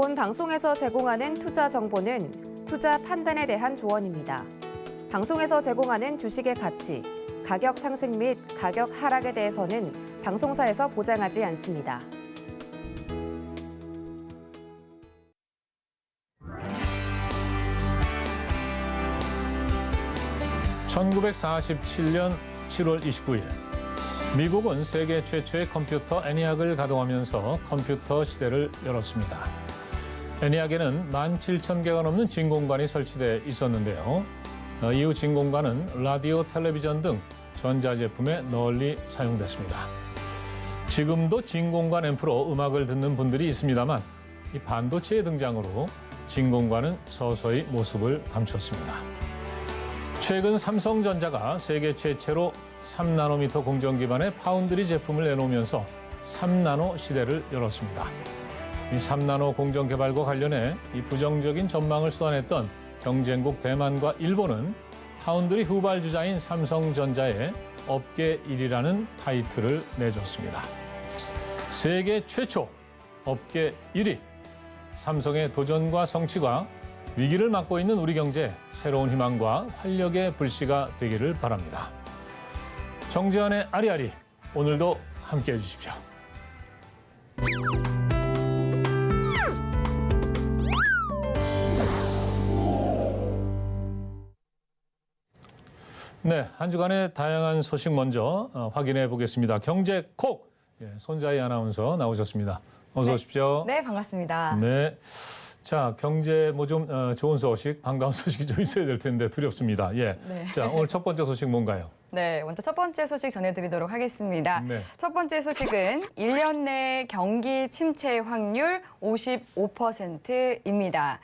본 방송에서 제공하는 투자 정보는 투자 판단에 대한 조언입니다. 방송에서 제공하는 주식의 가치, 가격 상승 및 가격 하락에 대해서는 방송사에서 보장하지 않습니다. (1947년 7월 29일) 미국은 세계 최초의 컴퓨터 애니악을 가동하면서 컴퓨터 시대를 열었습니다. 애니악에는 17,000개가 넘는 진공관이 설치돼 있었는데요. 이후 진공관은 라디오, 텔레비전 등 전자제품에 널리 사용됐습니다. 지금도 진공관 앰프로 음악을 듣는 분들이 있습니다만 이 반도체의 등장으로 진공관은 서서히 모습을 감췄습니다. 최근 삼성전자가 세계 최초로 3나노미터 공정 기반의 파운드리 제품을 내놓으면서 3나노 시대를 열었습니다. 이 3나노 공정 개발과 관련해 이 부정적인 전망을 쏟아냈던 경쟁국 대만과 일본은 파운드리 후발주자인 삼성전자에 업계 1위라는 타이틀을 내줬습니다. 세계 최초 업계 1위, 삼성의 도전과 성취가 위기를 맞고 있는 우리 경제 새로운 희망과 활력의 불씨가 되기를 바랍니다. 정재환의 아리아리, 오늘도 함께해 주십시오. 네, 한 주간의 다양한 소식 먼저 확인해 보겠습니다. 경제 콕! 손자희 아나운서 나오셨습니다. 어서 오십시오. 네, 반갑습니다. 네. 자, 경제 좀 좋은 소식, 반가운 소식이 좀 있어야 될 텐데 두렵습니다. 예. 네. 자, 오늘 첫 번째 소식 뭔가요? 네, 먼저 첫 번째 소식 전해드리도록 하겠습니다. 네. 첫 번째 소식은 1년 내 경기 침체 확률 55%입니다.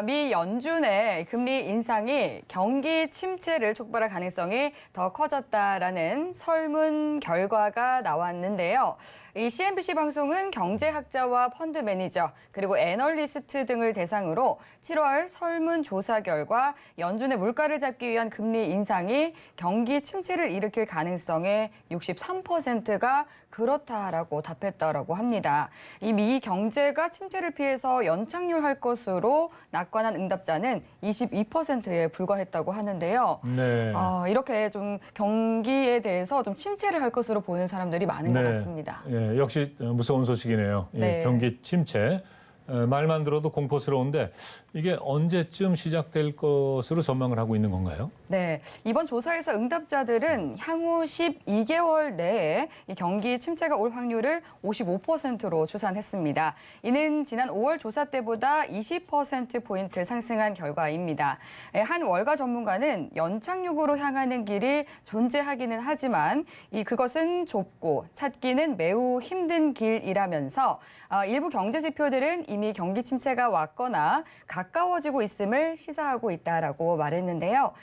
미 연준의 금리 인상이 경기 침체를 촉발할 가능성이 더 커졌다라는 설문 결과가 나왔는데요. 이 CNBC 방송은 경제학자와 펀드 매니저 그리고 애널리스트 등을 대상으로 7월 설문 조사 결과 연준의 물가를 잡기 위한 금리 인상이 경기 침체를 일으킬 가능성의 63%가 그렇다라고 답했다라고 합니다. 이 미 경제가 침체를 피해서 연착륙할 것으로 낙관한 응답자는 22%에 불과했다고 하는데요. 네. 이렇게 좀 경기에 대해서 좀 침체를 할 것으로 보는 사람들이 많은 것 같습니다. 예, 역시 무서운 소식이네요. 네. 예, 경기 침체. 말만 들어도 공포스러운데 이게 언제쯤 시작될 것으로 전망을 하고 있는 건가요? 네, 이번 조사에서 응답자들은 향후 12개월 내에 이 경기 침체가 올 확률을 55%로 추산했습니다. 이는 지난 5월 조사 때보다 20%포인트 상승한 결과입니다. 한 월가 전문가는 연착륙으로 향하는 길이 존재하기는 하지만 그것은 좁고 찾기는 매우 힘든 길이라면서 일부 경제 지표들은 이미 경기 침체가 왔거나 가까워지고 있음을 시사하고 있다라고 말했는데요.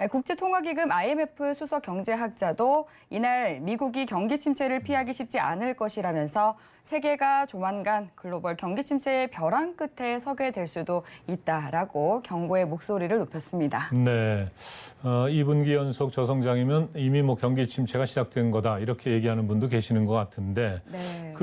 국제통화기금 IMF 수석 경제학자도 이날 미국이 경기 침체를 피하기 쉽지 않을 것이라면서 세계가 조만간 글로벌 경기 침체의 벼랑 끝에 서게 될 수도 있다라고 경고의 목소리를 높였습니다. 네, 2분기 연속 저성장이면 이미 경기 침체가 시작된 거다 이렇게 얘기하는 분도 계시는 것 같은데 네.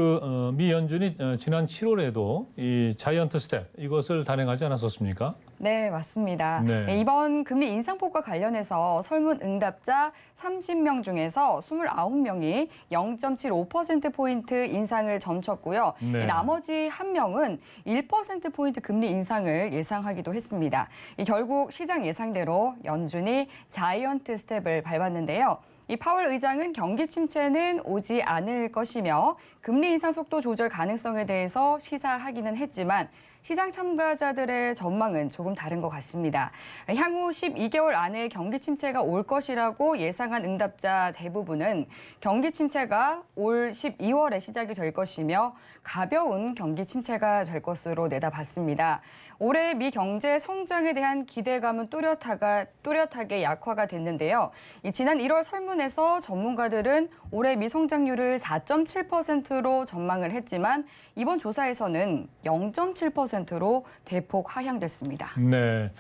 미 연준이 지난 7월에도 이 자이언트 스텝 이것을 단행하지 않았었습니까? 네, 맞습니다. 네. 이번 금리 인상폭과 관련해서 설문 응답자 30명 중에서 29명이 0.75%포인트 인상을 점쳤고요. 네. 나머지 1명은 1%포인트 금리 인상을 예상하기도 했습니다. 결국 시장 예상대로 연준이 자이언트 스텝을 밟았는데요. 이 파월 의장은 경기 침체는 오지 않을 것이며 금리 인상 속도 조절 가능성에 대해서 시사하기는 했지만 시장 참가자들의 전망은 조금 다른 것 같습니다. 향후 12개월 안에 경기 침체가 올 것이라고 예상한 응답자 대부분은 경기 침체가 올 12월에 시작이 될 것이며 가벼운 경기 침체가 될 것으로 내다봤습니다. 올해 미 경제 성장에 대한 기대감은 뚜렷하게 약화가 됐는데요. 지난 1월 설문에서 전문가들은 올해 미 성장률을 4.7%로 전망을 했지만 이번 조사에서는 0.7%로 대폭 하향됐습니다. 네,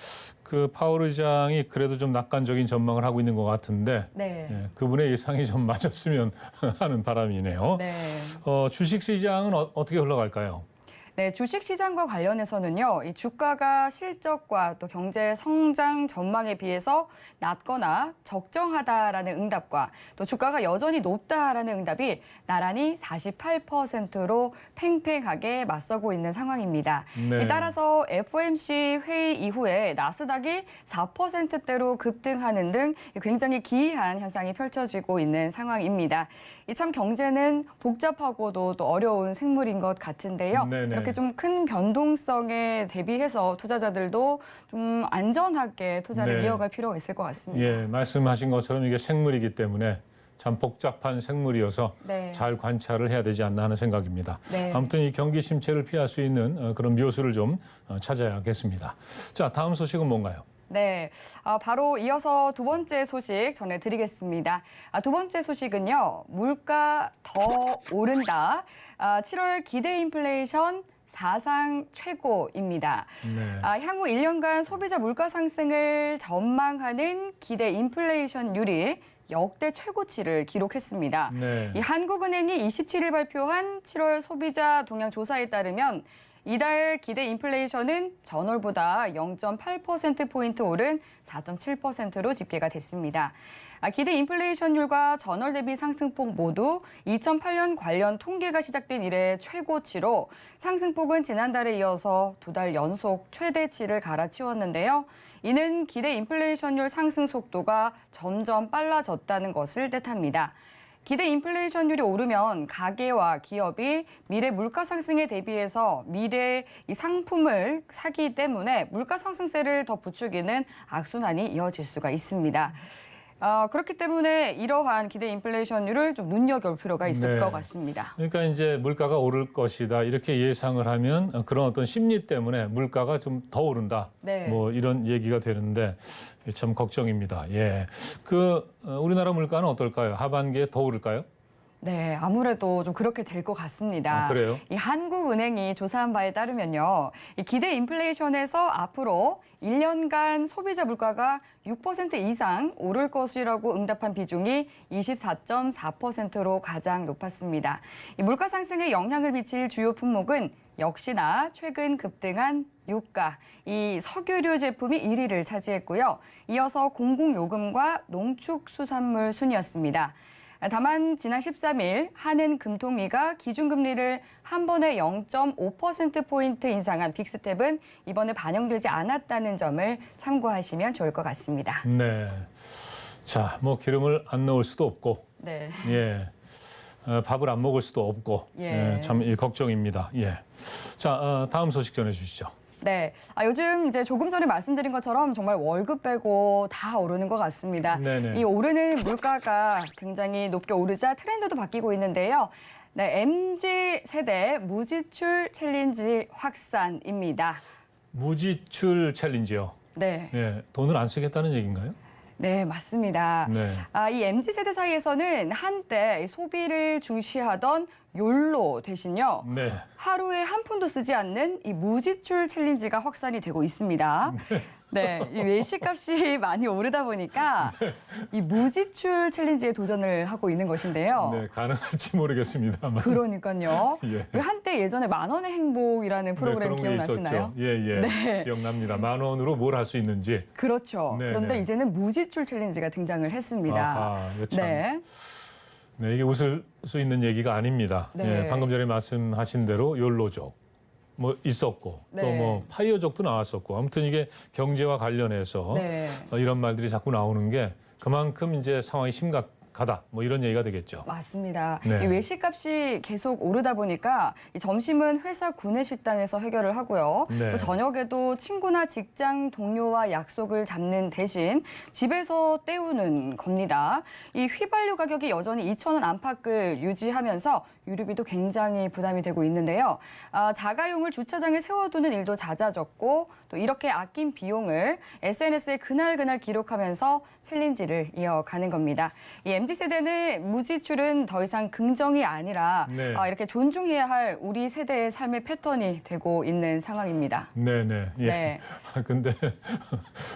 파월 의장이 그래도 좀 낙관적인 전망을 하고 있는 것 같은데 네. 그분의 예상이 좀 맞았으면 하는 바람이네요. 네. 주식 시장은 어떻게 흘러갈까요? 네, 주식 시장과 관련해서는요, 이 주가가 실적과 또 경제 성장 전망에 비해서 낮거나 적정하다라는 응답과 또 주가가 여전히 높다라는 응답이 나란히 48%로 팽팽하게 맞서고 있는 상황입니다. 네. 따라서 FOMC 회의 이후에 나스닥이 4%대로 급등하는 등 굉장히 기이한 현상이 펼쳐지고 있는 상황입니다. 참 경제는 복잡하고도 또 어려운 생물인 것 같은데요. 네네. 이렇게 좀 큰 변동성에 대비해서 투자자들도 좀 안전하게 투자를 네. 이어갈 필요가 있을 것 같습니다. 예, 말씀하신 것처럼 이게 생물이기 때문에 참 복잡한 생물이어서 네. 잘 관찰을 해야 되지 않나 하는 생각입니다. 네. 아무튼 이 경기 침체를 피할 수 있는 그런 묘수를 좀 찾아야겠습니다. 자, 다음 소식은 뭔가요? 네, 바로 이어서 두 번째 소식 전해드리겠습니다. 두 번째 소식은요, 물가 더 오른다. 7월 기대 인플레이션 사상 최고입니다. 네. 향후 1년간 소비자 물가 상승을 전망하는 기대 인플레이션율이 역대 최고치를 기록했습니다. 네. 이 한국은행이 27일 발표한 7월 소비자 동향 조사에 따르면 이달 기대 인플레이션은 전월보다 0.8%포인트 오른 4.7%로 집계가 됐습니다. 기대 인플레이션율과 전월 대비 상승폭 모두 2008년 관련 통계가 시작된 이래 최고치로 상승폭은 지난달에 이어서 두 달 연속 최대치를 갈아치웠는데요. 이는 기대 인플레이션율 상승 속도가 점점 빨라졌다는 것을 뜻합니다. 기대 인플레이션율이 오르면 가계와 기업이 미래 물가 상승에 대비해서 미래 이 상품을 사기 때문에 물가 상승세를 더 부추기는 악순환이 이어질 수가 있습니다. 그렇기 때문에 이러한 기대 인플레이션율을 좀 눈여겨볼 필요가 있을 네. 것 같습니다. 그러니까 이제 물가가 오를 것이다 이렇게 예상을 하면 그런 어떤 심리 때문에 물가가 좀 더 오른다. 네. 뭐 이런 얘기가 되는데 참 걱정입니다. 예, 우리나라 물가는 어떨까요? 하반기에 더 오를까요? 네, 아무래도 좀 그렇게 될 것 같습니다. 그래요? 이 한국은행이 조사한 바에 따르면요, 이 기대 인플레이션에서 앞으로 1년간 소비자 물가가 6% 이상 오를 것이라고 응답한 비중이 24.4%로 가장 높았습니다. 이 물가 상승에 영향을 미칠 주요 품목은 역시나 최근 급등한 유가, 이 석유류 제품이 1위를 차지했고요. 이어서 공공요금과 농축수산물 순이었습니다. 다만 지난 13일 한은금통위가 기준금리를 한 번에 0.5%포인트 인상한 빅스텝은 이번에 반영되지 않았다는 점을 참고하시면 좋을 것 같습니다. 네. 자, 뭐 기름을 안 넣을 수도 없고, 네. 예. 밥을 안 먹을 수도 없고, 예. 참 걱정입니다. 예. 자, 다음 소식 전해주시죠. 네. 요즘 이제 조금 전에 말씀드린 것처럼 정말 월급 빼고 다 오르는 것 같습니다. 네네. 이 오르는 물가가 굉장히 높게 오르자 트렌드도 바뀌고 있는데요. 네, MZ 세대 무지출 챌린지 확산입니다. 무지출 챌린지요. 네. 예. 돈을 안 쓰겠다는 얘기인가요? 네, 맞습니다. 네. 이 MZ 세대 사이에서는 한때 소비를 주시하던 욜로 대신요. 네. 하루에 한 푼도 쓰지 않는 이 무지출 챌린지가 확산이 되고 있습니다. 네, 이 외식값이 많이 오르다 보니까 이 무지출 챌린지에 도전을 하고 있는 것인데요. 네, 가능할지 모르겠습니다만. 그러니까요. 예. 왜 한때 예전에 만 원의 행복이라는 프로그램 네, 그런 게 기억나시나요? 있었죠. 예, 예. 네. 기억납니다. 10,000원으로 뭘 할 수 있는지. 그렇죠. 네, 그런데 네. 이제는 무지출 챌린지가 등장을 했습니다. 아하, 이거 참. 네. 네, 이게 웃을 수 있는 얘기가 아닙니다. 네. 예, 방금 전에 말씀하신 대로 욜로족 뭐 있었고 네. 또 뭐 파이어족도 나왔었고 아무튼 이게 경제와 관련해서 네. 이런 말들이 자꾸 나오는 게 그만큼 이제 상황이 심각하다 뭐 이런 얘기가 되겠죠. 맞습니다. 네. 이 외식값이 계속 오르다 보니까 이 점심은 회사 구내식당에서 해결을 하고요. 네. 또 저녁에도 친구나 직장 동료와 약속을 잡는 대신 집에서 때우는 겁니다. 이 휘발유 가격이 여전히 2,000원 안팎을 유지하면서 유류비도 굉장히 부담이 되고 있는데요. 자가용을 주차장에 세워두는 일도 잦아졌고 또 이렇게 아낀 비용을 SNS에 그날 기록하면서 챌린지를 이어가는 겁니다. 이 MZ세대는 무지출은 더 이상 긍정이 아니라 네. 이렇게 존중해야 할 우리 세대의 삶의 패턴이 되고 있는 상황입니다. 네네. 예. 네. 근데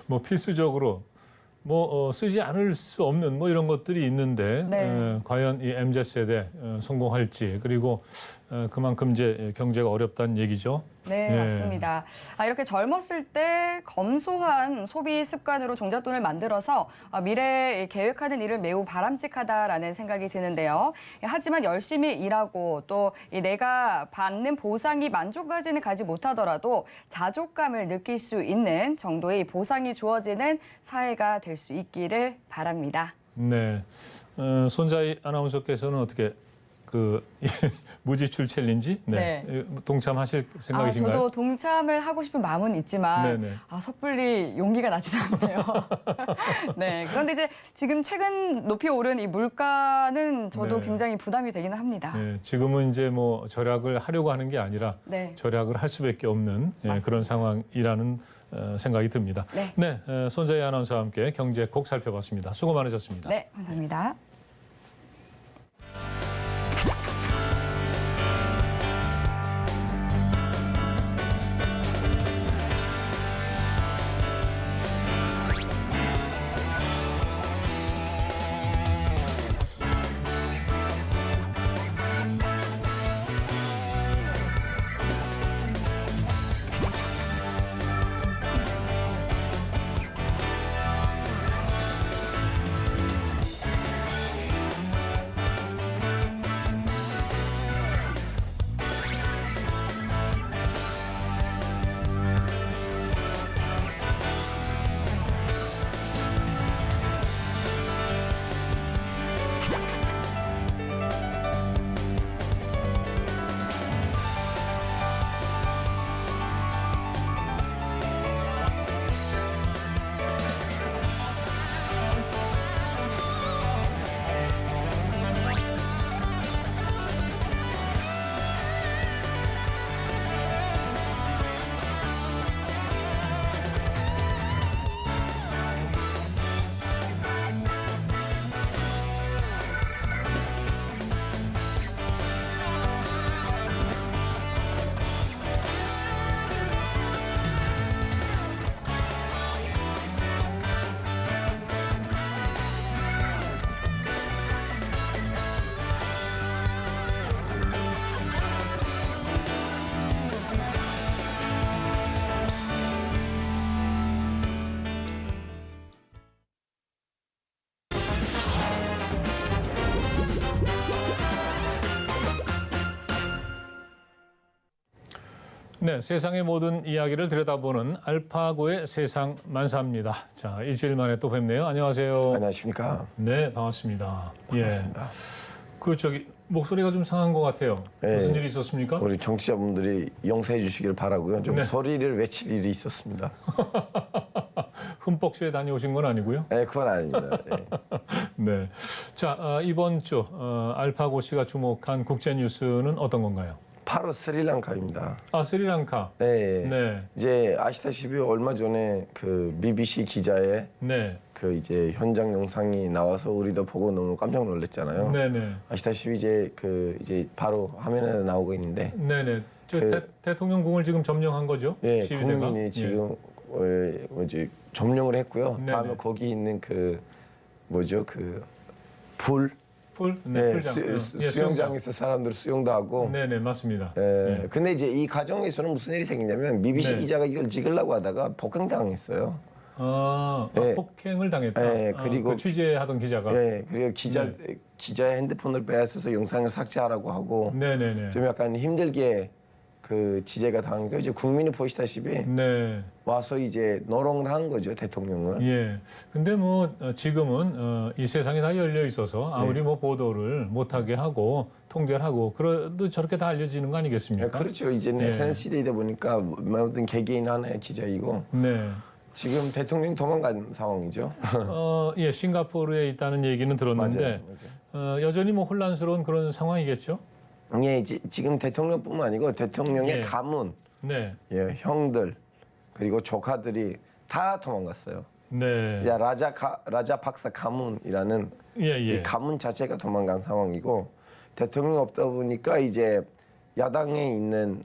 뭐 필수적으로 뭐 쓰지 않을 수 없는 뭐 이런 것들이 있는데 네. 과연 이 MZ 세대 성공할지 그리고 그만큼 이제 경제가 어렵다는 얘기죠. 네, 예. 맞습니다. 이렇게 젊었을 때 검소한 소비 습관으로 종잣돈을 만들어서 미래에 계획하는 일을 매우 바람직하다라는 생각이 드는데요. 하지만 열심히 일하고 또 내가 받는 보상이 만족까지는 가지 못하더라도 자족감을 느낄 수 있는 정도의 보상이 주어지는 사회가 될 수 있기를 바랍니다. 네, 손자희 아나운서께서는 어떻게 그 무지출 챌린지 동참하실 생각이신가요? 저도 동참을 하고 싶은 마음은 있지만 네네. 섣불리 용기가 나지도 않네요. 네, 그런데 이제 지금 최근 높이 오른 이 물가는 저도 네. 굉장히 부담이 되기는 합니다. 네, 지금은 이제 뭐 절약을 하려고 하는 게 아니라 네. 절약을 할 수밖에 없는 그런 상황이라는 생각이 듭니다. 네. 손자희 아나운서와 함께 경제 콕 살펴봤습니다. 수고 많으셨습니다. 네, 감사합니다. 네, 세상의 모든 이야기를 들여다보는 알파고의 세상 만사입니다. 자, 일주일 만에 또 뵙네요. 안녕하세요. 안녕하십니까. 네, 반갑습니다. 반갑습니다. 그 목소리가 좀 상한 것 같아요. 네. 무슨 일이 있었습니까? 우리 정치자분들이 용서해 주시길 바라고요. 좀 네. 소리를 외칠 일이 있었습니다. 흠뻑쇼에 다녀오신 건 아니고요. 네, 그건 아닙니다. 네. 네. 자, 이번 주 알파고 씨가 주목한 국제 뉴스는 어떤 건가요? 바로 스리랑카입니다. 스리랑카. 네. 네. 이제 아시다시피 얼마 전에 그 BBC 기자의 네. 그 이제 현장 영상이 나와서 우리도 보고 너무 깜짝 놀랐잖아요. 네네. 아시다시피 이제 바로 화면에 나오고 있는데, 네네. 그- 대통령궁을 지금 점령한 거죠? 예, 시위대가? 국민이 지금 뭐지 점령을 했고요. 네네. 다음에 거기 있는 그 뭐죠 불 풀? 네, 네, 풀장. 수영장에서 사람들 수영도 하고. 네네, 맞습니다. 예, 예. 근데 이제 이 과정에서는 무슨 일이 생기냐면 BBC 네. 기자가 이걸 찍으려고 하다가 폭행당했어요. 네. 예. 폭행을 당했다. 예, 그리고 그 취재하던 기자가. 예, 그리고 네. 기자의 핸드폰을 빼앗아서 영상을 삭제하라고 하고 네네네. 좀 약간 힘들게 그 지재가 당한 게 이제 국민이 보시다시피 네. 와서 이제 노롱을 한 거죠, 대통령을. 예. 근데 지금은 이 세상이 다 열려 있어서 아무리 네. 보도를 못하게 하고 통제를 하고 그래도 저렇게 다 알려지는 거 아니겠습니까? 그렇죠. 이제는 예. SNS 시대이다 보니까 모든 개개인 하나의 기자이고 네. 지금 대통령이 도망간 상황이죠. 예, 싱가포르에 있다는 얘기는 들었는데 맞아요. 여전히 혼란스러운 그런 상황이겠죠? 예, 지금 대통령뿐만 아니고 대통령의 예. 가문, 네. 예, 형들 그리고 조카들이 다 도망갔어요. 네. 야, 라자 박사 가문이라는 예, 이 예. 가문 자체가 도망간 상황이고 대통령이 없다 보니까 이제 야당에 있는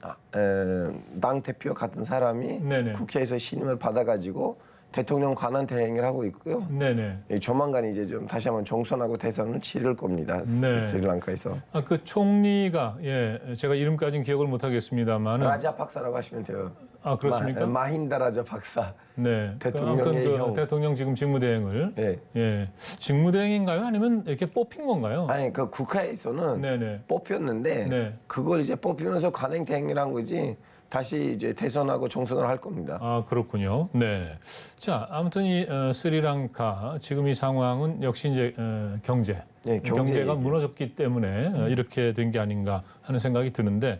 당 대표 같은 사람이 네네. 국회에서 신임을 받아가지고 대통령 관한 대행을 하고 있고요. 네네. 조만간 이제 좀 다시 한번 총선하고 대선을 치를 겁니다. 네. 스리랑카에서. 그 총리가 제가 이름까지는 기억을 못 하겠습니다만은 라자 박사라고 하시면 돼요. 그렇습니까? 마힌다 라자 박사. 네. 대통령의 아무튼 형. 대통령 지금 직무대행을 네. 직무대행인가요? 아니면 이렇게 뽑힌 건가요? 아니 그 국회에서는 네네. 뽑혔는데 네. 그걸 이제 뽑히면서 관행 대행을 한 거지. 다시 이제 대선하고 총선을 할 겁니다. 그렇군요. 네. 자, 아무튼 이 스리랑카 지금 이 상황은 역시 이제 경제. 네, 경제가 무너졌기 때문에 이렇게 된 게 아닌가 하는 생각이 드는데,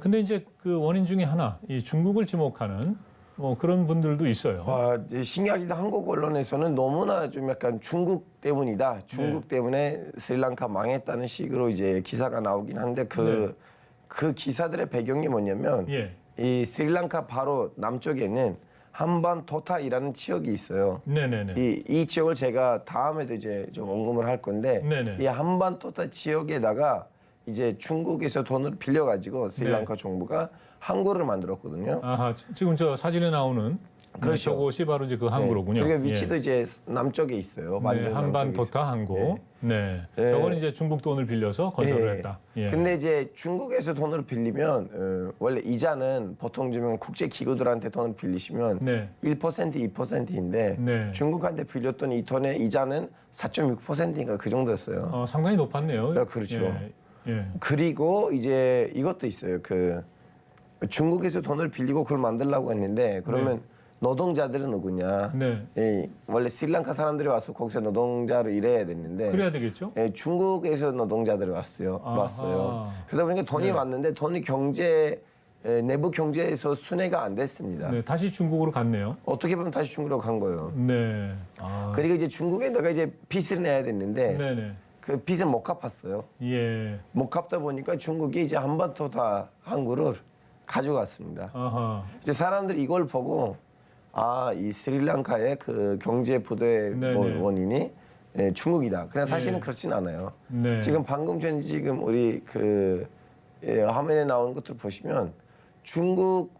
근데 이제 그 원인 중에 하나, 이 중국을 지목하는 뭐 그런 분들도 있어요. 이제 신기하게도 한국 언론에서는 너무나 좀 약간 중국 때문이다. 중국 때문에 스리랑카 망했다는 식으로 이제 기사가 나오긴 한데 그 기사들의 배경이 뭐냐면 예. 이 스리랑카 바로 남쪽에는 한반토타이라는 지역이 있어요. 네네네. 이 지역을 제가 다음에도 이제 좀 언급을 할 건데 네네. 이 한반토타 지역에다가 이제 중국에서 돈을 빌려가지고 스리랑카 네. 정부가 항구를 만들었거든요. 아하, 지금 저 사진에 나오는 그렇죠. 저곳이 바로 이제 그 항구로군요. 그리고 위치도 이제 남쪽에 있어요. 네, 완전 한반토타 항구. 네. 네. 저건 이제 중국 돈을 빌려서 건설을 네. 했다. 예. 근데 이제 중국에서 돈을 빌리면 원래 이자는 보통 주면 국제 기구들한테 돈을 빌리시면 네. 1% 2%인데 네. 중국한테 빌렸던 이 돈의 이자는 4.6%인가 그 정도였어요. 상당히 높았네요. 네, 그렇죠. 예. 그리고 이제 이것도 있어요. 그 중국에서 돈을 빌리고 그걸 만들려고 했는데 그러면 노동자들은 누구냐? 네. 원래 스리랑카 사람들이 와서 거기서 노동자로 일해야 됐는데 그래야 되겠죠? 중국에서 노동자들이 왔어요. 그러다 보니까 돈이 네. 왔는데 돈이 내부 경제에서 순회가 안 됐습니다. 네, 다시 중국으로 갔네요. 어떻게 보면 다시 중국으로 간 거예요. 네. 그리고 이제 중국에다가 이제 빚을 내야 됐는데 네네. 그 빚은 못 갚았어요. 예. 못 갚다 보니까 중국이 이제 한반토타 항구를 가져갔습니다. 아하. 이제 사람들이 이걸 보고 이 스리랑카의 그 경제 부도의 네네. 원인이 중국이다. 그냥 사실은 예. 그렇진 않아요. 네. 지금 방금 전 지금 우리 화면에 나오는 것들 보시면 중국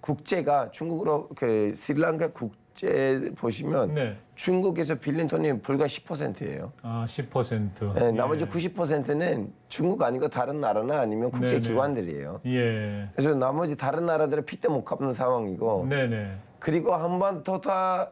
국제가 중국으로 그 스리랑카 국제 보시면 네. 중국에서 빌린 돈이 불과 10%예요. 10%. 네, 나머지 90%는 중국 아니고 다른 나라나 아니면 국제 네네. 기관들이에요. 예. 그래서 나머지 다른 나라들은 핏대 못 갚는 상황이고 네네. 그리고 한반토타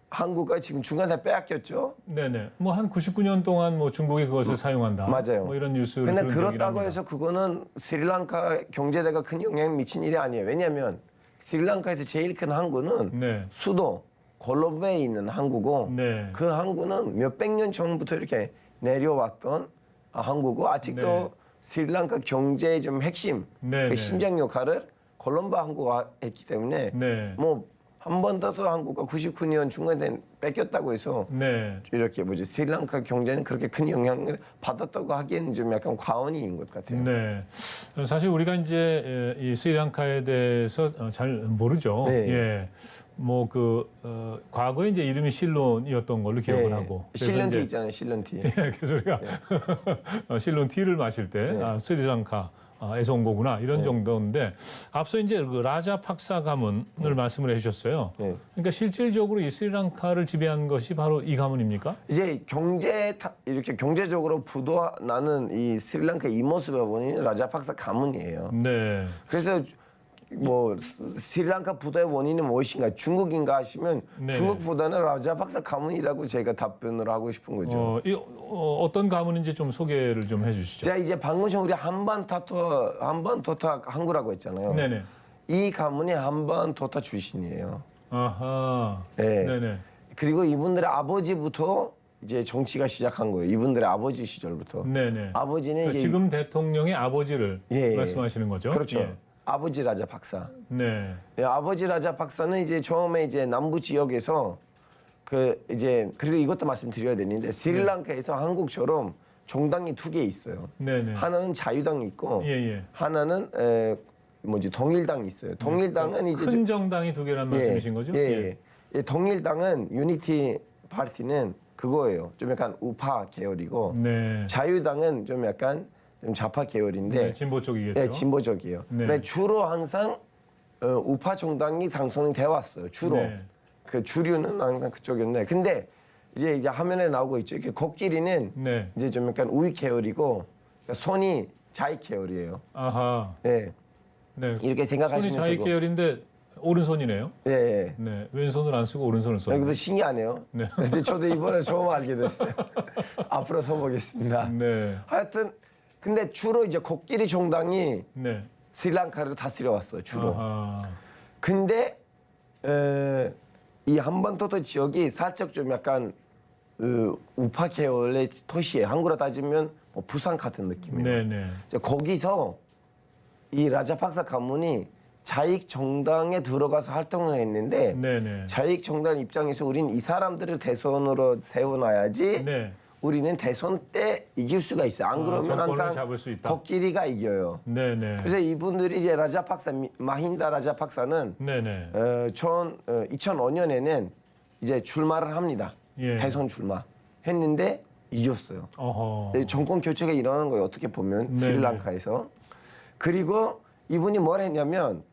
항구가 지금 중간에 빼앗겼죠. 네네. 뭐 한 99년 동안 뭐 중국이 그것을 사용한다. 맞아요. 뭐 이런 뉴스를 근데 들은 적이 그렇다고 납니다. 해서 그거는 스리랑카 경제대가 큰 영향을 미친 일이 아니에요. 왜냐하면 스리랑카에서 제일 큰 항구는 네. 수도 콜롬보에 있는 항구고 네. 그 항구는 몇백 년 전부터 이렇게 내려왔던 항구고 아직도 네. 스리랑카 경제의 좀 핵심, 네, 그 네. 심장 역할을 콜롬보 항구가 했기 때문에 네. 뭐 한반도도 항구가 99년 중간에 뺏겼다고 해서 네. 이렇게 스리랑카 경제는 그렇게 큰 영향을 받았다고 하기에는 좀 약간 과언인 것 같아요. 네. 사실 우리가 이제 이 스리랑카에 대해서 잘 모르죠. 네. 예. 뭐 과거에 이제 이름이 실론이었던 걸로 기억을 하고. 그래서 실론티 이제 있잖아요, 실론티. 예, 그래서 우리가 실론 티를 마실 때 네. 스리랑카에서 온 거구나 이런 정도인데 앞서 이제 그 라자 박사 가문을 말씀을 해주셨어요. 네. 그러니까 실질적으로 이 스리랑카를 지배한 것이 바로 이 가문입니까? 이제 이렇게 경제적으로 부도나는 이 스리랑카 이 모습을 보니 라자팍사 가문이에요. 네. 그래서 뭐 스리랑카 부도의 원인은 무엇인가 중국인가 하시면 네네. 중국보다는 라자팍사 가문이라고 제가 답변을 하고 싶은 거죠. 어떤 가문인지 좀 소개를 좀 해주시죠. 제가 이제 방금 전에 우리 한반토타 항구라고 했잖아요. 네네. 이 가문이 한반토타 출신이에요. 아하. 네. 네네. 그리고 이분들의 아버지부터 이제 정치가 시작한 거예요. 이분들의 아버지 시절부터. 네네. 아버지는 그러니까 이제 지금 대통령의 아버지를 예, 예. 말씀하시는 거죠? 그렇죠. 예. 아버지 라자 박사. 네. 네, 아버지 라자 박사는 이제 처음에 이제 남부 지역에서 그리고 이것도 말씀드려야 되는데 스리랑카에서 한국처럼 정당이 2개 있어요. 네네. 하나는 자유당이 있고 예. 하나는 통일당이 있어요. 통일당은 이제 큰 정당이 2개란 말씀이신 거죠? 예. 통일당은 유니티 파티는 그거예요. 좀 약간 우파 계열이고 네. 자유당은 좀 약간 좀 좌파 계열인데 네, 진보 쪽이겠죠. 네, 진보적이에요. 네. 근데 주로 항상 우파 정당이 당선이 돼 왔어요. 주로. 네. 그 주류는 항상 그쪽이었는데 근데 이제 화면에 나오고 있죠. 이렇게 코끼리는 네. 이제 좀 약간 우익 계열이고 그러니까 손이 좌익 계열이에요. 아하. 예. 네. 이렇게 손이 생각하시면 좌익 되고. 계열인데 오른손이네요. 예, 예. 네. 왼손을 안 쓰고 오른손을 써요. 여기도 신기하네요. 네. 근데 저도 이번에 처음 알게 됐어요. 앞으로 써보겠습니다. 네. 하여튼 근데 주로 이제 코끼리 종당이 네. 스리랑카를 다스려 왔어요. 주로. 아하. 근데 이 한반도 지역이 살짝 좀 약간 우파 계열의 도시예요. 한국으로 따지면 뭐 부산 같은 느낌이에요. 네네. 이제 거기서 이 라자팍사 가문이 자익 정당에 들어가서 활동을 했는데 네네. 자익 정당 입장에서 우리는 이 사람들을 대선으로 세워놔야지 네. 우리는 대선 때 이길 수가 있어요. 안 그러면 정권을 항상 잡을 수 있다. 코끼리가 이겨요. 네네. 그래서 이분들이 이제 라자팍사 마힌다 라자팍사는 네네. 2005년에는 이제 출마를 합니다. 예. 대선 출마 했는데 이겼어요. 어허. 네, 정권 교체가 일어나는 거예요. 어떻게 보면 네네. 스리랑카에서. 그리고 이분이 뭘 했냐면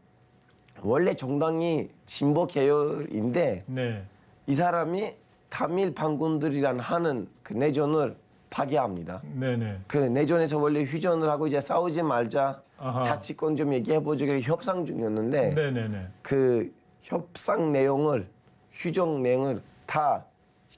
원래 정당이 진보 계열인데 네. 이 사람이 타밀 반군들이란 하는 그 내전을 파괴합니다. 네네. 그 내전에서 원래 휴전을 하고 이제 싸우지 말자 아하. 자치권 좀 얘기해보자 협상 중이었는데 네네네. 그 협상 내용을 휴전 내용을 다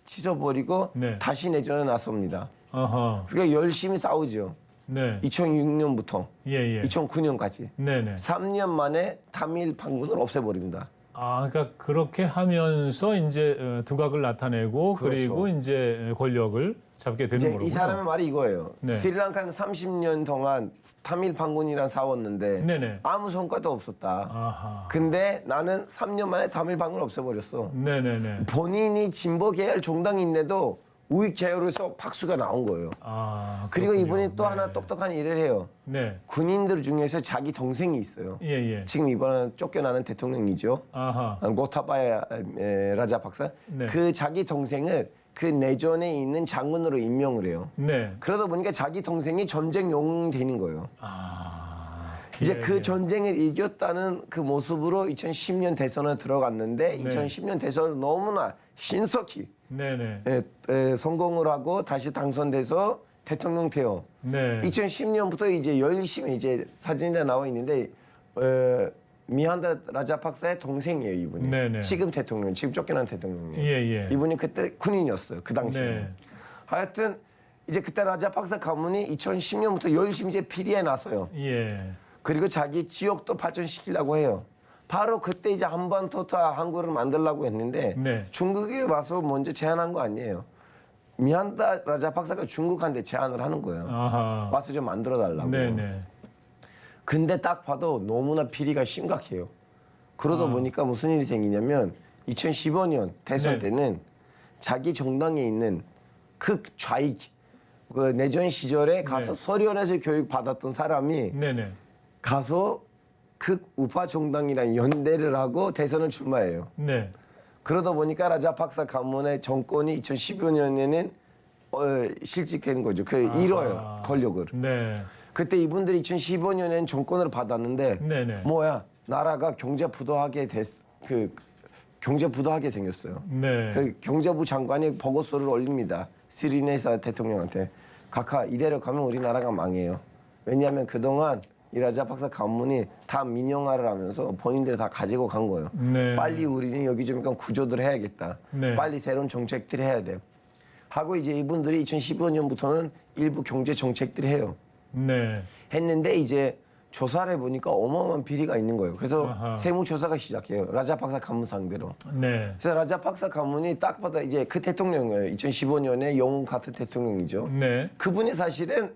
씻어버리고 네. 다시 내전에 나섭니다. 아하. 그러니까 열심히 싸우죠. 네. 2006년부터 예예. 2009년까지 네네. 3년 만에 타밀 반군을 없애버립니다. 아, 그러니까 그렇게 하면서 이제 두각을 나타내고 그렇죠. 그리고 이제 권력을 잡게 되는 이제 거군요. 이 사람의 말이 이거예요. 네. 스리랑카는 30년 동안 타밀 반군이랑 싸웠는데 네네. 아무 성과도 없었다. 아하. 근데 나는 3년 만에 타밀 반군을 없애버렸어. 네네네. 본인이 진보 계열 종당인데도 우익 계열에서 박수가 나온 거예요. 아. 그리고 그렇군요. 이분이 또 네. 하나 똑똑한 일을 해요. 네. 군인들 중에서 자기 동생이 있어요. 예예. 지금 이번에 쫓겨나는 대통령이죠. 아하. 고타바야 라자팍사. 네. 그 자기 동생을 그 내전에 있는 장군으로 임명을 해요. 네. 그러다 보니까 자기 동생이 전쟁 영웅이 되는 거예요. 아. 이제 예, 그 예. 전쟁을 이겼다는 그 모습으로 2010년 대선에 들어갔는데 네. 2010년 대선을 너무나 신속히 네네. 성공을 하고 다시 당선돼서 대통령 돼요. 네. 2010년부터 이제 열심히 이제 사진에 나와 있는데 미한다 라자팍사의 동생이에요, 이분이. 네네. 지금 대통령, 지금 쫓겨난 대통령이에요. 예예. 이분이 그때 군인이었어요, 그 당시에. 네. 하여튼 이제 그때 라자팍사 가문이 2010년부터 열심히 이제 피리에 나서요. 예. 그리고 자기 지역도 발전시키려고 해요. 바로 그때 이제 한반도타 한국을 만들려고 했는데 네. 중국에 와서 먼저 제안한 거 아니에요. 미한다 라자팍사가 중국한테 제안을 하는 거예요. 아하. 와서 좀 만들어 달라고. 네네. 근데 딱 봐도 너무나 비리가 심각해요. 그러다 보니까 무슨 일이 생기냐면 2015년 대선 네. 때는 자기 정당에 있는 극좌익 그 내전 시절에 가서 네. 소련에서 교육 받았던 사람이 네네. 가서 극우파 정당이랑 연대를 하고 대선을 출마해요. 네. 그러다 보니까 라자팍사 가문의 정권이 2015년에는 실직된 거죠. 그 잃어요 권력을. 네. 그때 이분들이 2015년에는 정권을 받았는데 네네. 뭐야 나라가 경제 부도하게 경제 부도하게 생겼어요. 네. 그 경제부 장관이 보고서를 올립니다. 시리네사 대통령한테 각하 이대로 가면 우리나라가 망해요. 왜냐하면 그동안 이 라자팍사 가문이 다 민영화를 하면서 본인들이 다 가지고 간 거예요. 네. 빨리 우리는 여기 좀 약간 구조들 해야겠다. 네. 빨리 새로운 정책들 해야 돼. 하고 이제 이분들이 2015년부터는 일부 경제 정책들 해요. 네. 했는데 이제 조사를 해보니까 어마어마한 비리가 있는 거예요. 그래서 아하. 세무조사가 시작해요. 라자팍사 가문 상대로. 네. 그래서 라자팍사 가문이 딱 봐도 이제 그 대통령이에요. 2015년에 영웅 같은 대통령이죠. 네. 그분이 사실은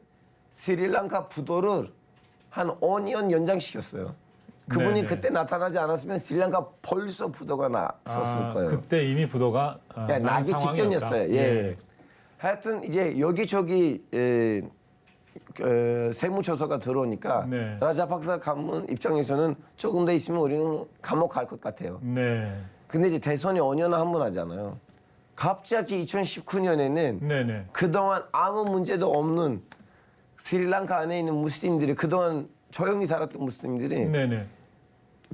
스리랑카 부도를 한 5년 연장시켰어요. 그분이 네네. 그때 나타나지 않았으면 스리랑카 벌써 부도가 났었을 거예요. 그때 이미 부도가 난 나기 상황이었다. 직전이었어요. 예. 하여튼 이제 여기저기 세무조사가 들어오니까 네. 라자팍사 가문 입장에서는 조금 더 있으면 우리는 감옥 갈 것 같아요. 네. 근데 이제 대선이 5년에 한 번 하잖아요. 갑자기 2019년에는 네네. 그동안 아무 문제도 없는 스리랑카 안에 있는 무슬림들이 그동안 조용히 살았던 무슬림들이 네네.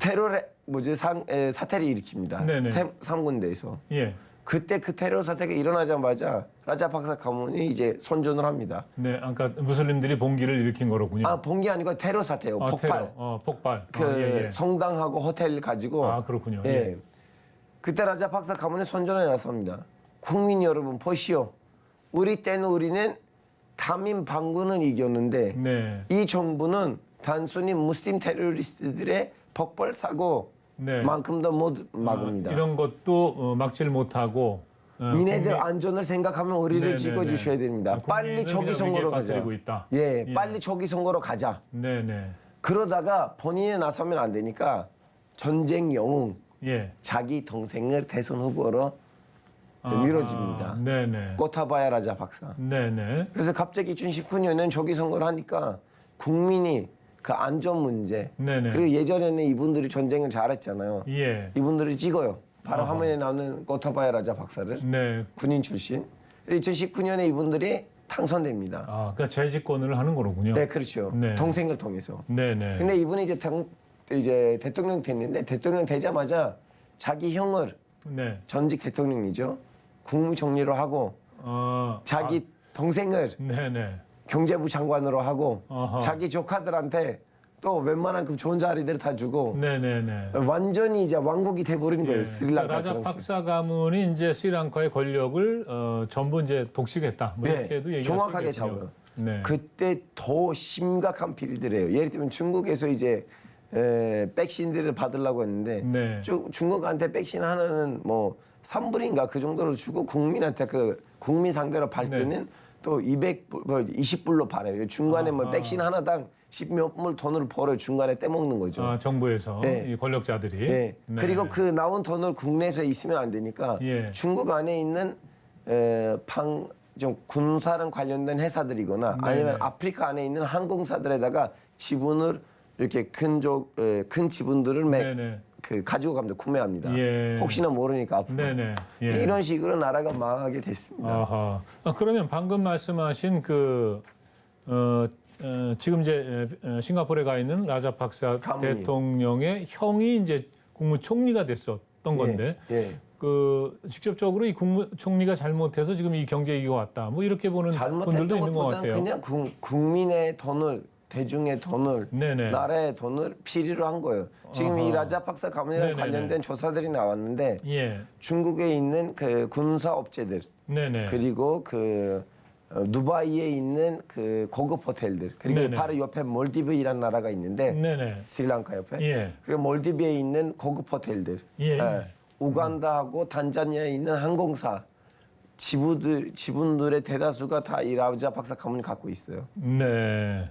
테러를 사태를 일으킵니다. 네네. 3군데에서. 예. 그때 그 테러 사태가 일어나자마자 라자팍사 가문이 이제 선전을 합니다. 네, 아까 무슬림들이 봉기를 일으킨 거로군요. 아, 본게 아니고 테러 사태예요. 아, 폭발. 테러. 폭발. 그 예, 예. 성당하고 호텔 가지고. 아, 그렇군요. 예. 예. 그때 라자팍사 가문이 선전에 나섭니다. 국민 여러분 보시오. 우리 때는 우리는 다민 반군은 이겼는데 네. 이 정부는 단순히 무슬림 테러리스트들의 폭발 사고 네. 만큼도 못 막습니다. 이런 것도 막지를 못하고 니네들 국민- 안전을 생각하면 우리를 네네네. 찍어주셔야 됩니다. 빨리 국민은 조기 그냥 선거로 위기에 가자. 빠뜨리고 있다. 예, 예. 빨리 조기 선거로 가자. 네네. 그러다가 본인이 나서면 안 되니까 전쟁 영웅 예. 자기 동생을 대선 후보로 밀어줍니다. 네네. 꼬타바야 라자 박사. 네네. 그래서 갑자기 2019년엔 조기 선거를 하니까 국민이 그 안전 문제 네네. 그리고 예전에는 이분들이 전쟁을 잘했잖아요. 예. 이분들을 찍어요. 바로 아하. 화면에 나오는 꼬타바야 라자 박사를 네. 군인 출신. 2019년에 이분들이 당선됩니다. 아, 그러니까 재집권을 하는 거로군요. 네, 그렇죠. 네. 동생을 통해서. 네네. 근데 이분이 이제 대통령 됐는데 대통령 되자마자 자기 형을 네. 전직 대통령이죠. 국무총리로 하고 자기 동생을 네네. 경제부 장관으로 하고 어허. 자기 조카들한테 또 웬만한 그 좋은 자리들 다 주고 네네네. 완전히 이제 왕국이 돼버린 거예요. 예. 스리랑카 라자 그런 식으로. 박사 가문이 이제 스리랑카의 권력을 전부 이제 독식했다. 뭐 네, 이렇게도 얘기할 정확하게 수 있겠군요. 잡아요. 네. 그때 더 심각한 필들이에요. 예를 들면 중국에서 이제 백신들을 받으려고 했는데 네. 중국한테 백신 하나는 뭐 3불인가 그 정도로 주고 국민한테 그 국민 상대로 팔 네. 때는 또 20불로 팔아요. 중간에 뭐 아하. 백신 하나당 10몇 불 돈을 벌어요. 중간에 떼먹는 거죠. 아, 정부에서 네. 이 권력자들이. 네. 네. 그리고 그 나온 돈을 국내에서 있으면 안 되니까 예. 중국 안에 있는 좀 군사랑 관련된 회사들이거나 네네. 아니면 아프리카 안에 있는 항공사들에다가 지분을 이렇게 큰 지분들을 네네. 가지고 갑니다. 구매합니다. 예. 혹시나 모르니까 앞으로. 네네. 예. 이런 식으로 나라가 망하게 됐습니다. 아하. 그러면 방금 말씀하신 지금 이제 싱가포르에 가 있는 라자팍사 가문이요. 대통령의 형이 이제 국무총리가 됐었던 건데 예. 직접적으로 이 국무총리가 잘못해서 지금 이 경제 위기가 왔다. 뭐 이렇게 보는 분들도 잘못했던 있는 것 것보다는 같아요. 그냥 국민의 돈을 대중의 돈을 네네. 나라의 돈을 필요로 한 거예요. 지금 이 어허. 라자팍사 가문이랑 네네네. 관련된 조사들이 나왔는데 예. 중국에 있는 그 군사 업체들 네네. 그리고 두바이에 있는 그 고급 호텔들 그리고 네네. 바로 옆에 몰디브이라는 나라가 있는데 네네. 스리랑카 옆에 예. 그리고 몰디브에 있는 고급 호텔들 예. 우간다하고 단자니아에 있는 항공사 지분들의 대다수가 다 이 라자팍사 가문이 갖고 있어요. 네.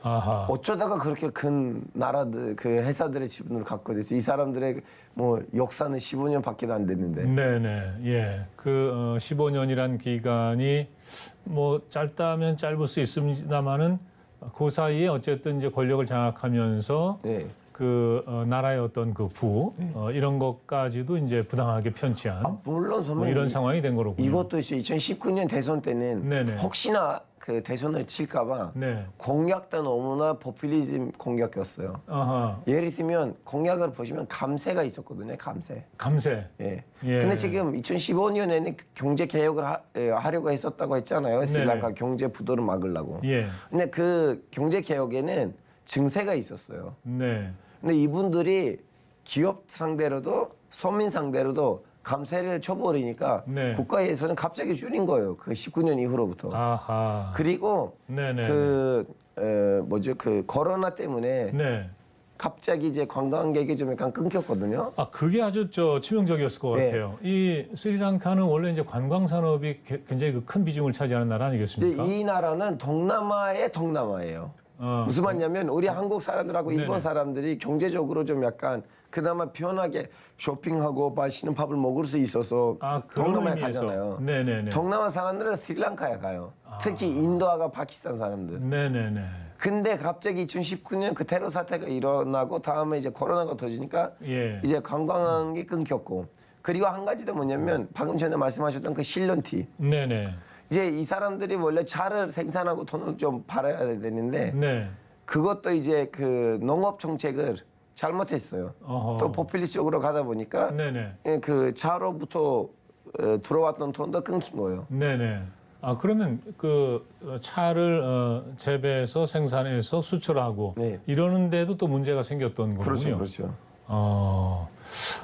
아하. 어쩌다가 그렇게 큰 나라들 그 회사들의 지분을 갖고 있어. 이 사람들의 뭐 역사는 15년밖에 안 됐는데. 네네. 예. 15년이란 기간이 뭐 짧다면 짧을 수 있습니다만은 그 사이에 어쨌든 이제 권력을 장악하면서 네. 나라의 어떤 이런 것까지도 이제 부당하게 편취한 물론 뭐 선배님 이런 상황이 된 거로군요. 이것도 있어요. 2019년 대선 때는 네네. 혹시나 그 대선을 칠까봐 네. 공약도 너무나 포퓰리즘 공약이었어요. 아하. 예를 들면 공약을 보시면 감세가 있었거든요. 감세. 감세. 예. 예. 근데 지금 2015년에는 경제 개혁을 하려고 했었다고 했잖아요. 스리랑카 네네. 경제 부도를 막으려고. 예. 근데 그 경제 개혁에는 증세가 있었어요. 네. 근데 이분들이 기업 상대로도 서민 상대로도 감세를 쳐버리니까 네. 국가에서는 갑자기 줄인 거예요. 그 19년 이후로부터. 아하. 그리고 네네. 그 코로나 때문에 네. 갑자기 이제 관광객이 좀 약간 끊겼거든요. 그게 아주 치명적이었을 것 네. 같아요. 이 스리랑카는 원래 이제 관광 산업이 굉장히 큰 비중을 차지하는 나라 이제 아니겠습니까? 이 나라는 동남아의 동남아예요. 무슨 말이냐면 우리 한국 사람들하고 네네. 일본 사람들이 경제적으로 좀 약간 그나마 편하게 쇼핑하고 맛있는 밥을 먹을 수 있어서 그런 동남아에 의미에서. 가잖아요. 네네네. 동남아 사람들은 스리랑카에 가요. 특히 인도하고 파키스탄 사람들. 네네네. 근데 갑자기 2019년 그 테러 사태가 일어나고 다음에 이제 코로나가 터지니까 예. 이제 관광이 끊겼고 그리고 한 가지 더 뭐냐면 방금 전에 말씀하셨던 그 실론티. 네네. 이제 이 사람들이 원래 차를 생산하고 돈을 좀 벌어야 되는데 네. 그것도 이제 그 농업 정책을 잘못했어요. 어허. 또 포퓰리스트적으로 가다 보니까 네네. 그 차로부터 들어왔던 돈도 끊긴 거예요. 네네. 아 그러면 그 차를 재배해서 생산해서 수출하고 네. 이러는데도 또 문제가 생겼던 거군요. 그렇죠, 그렇죠.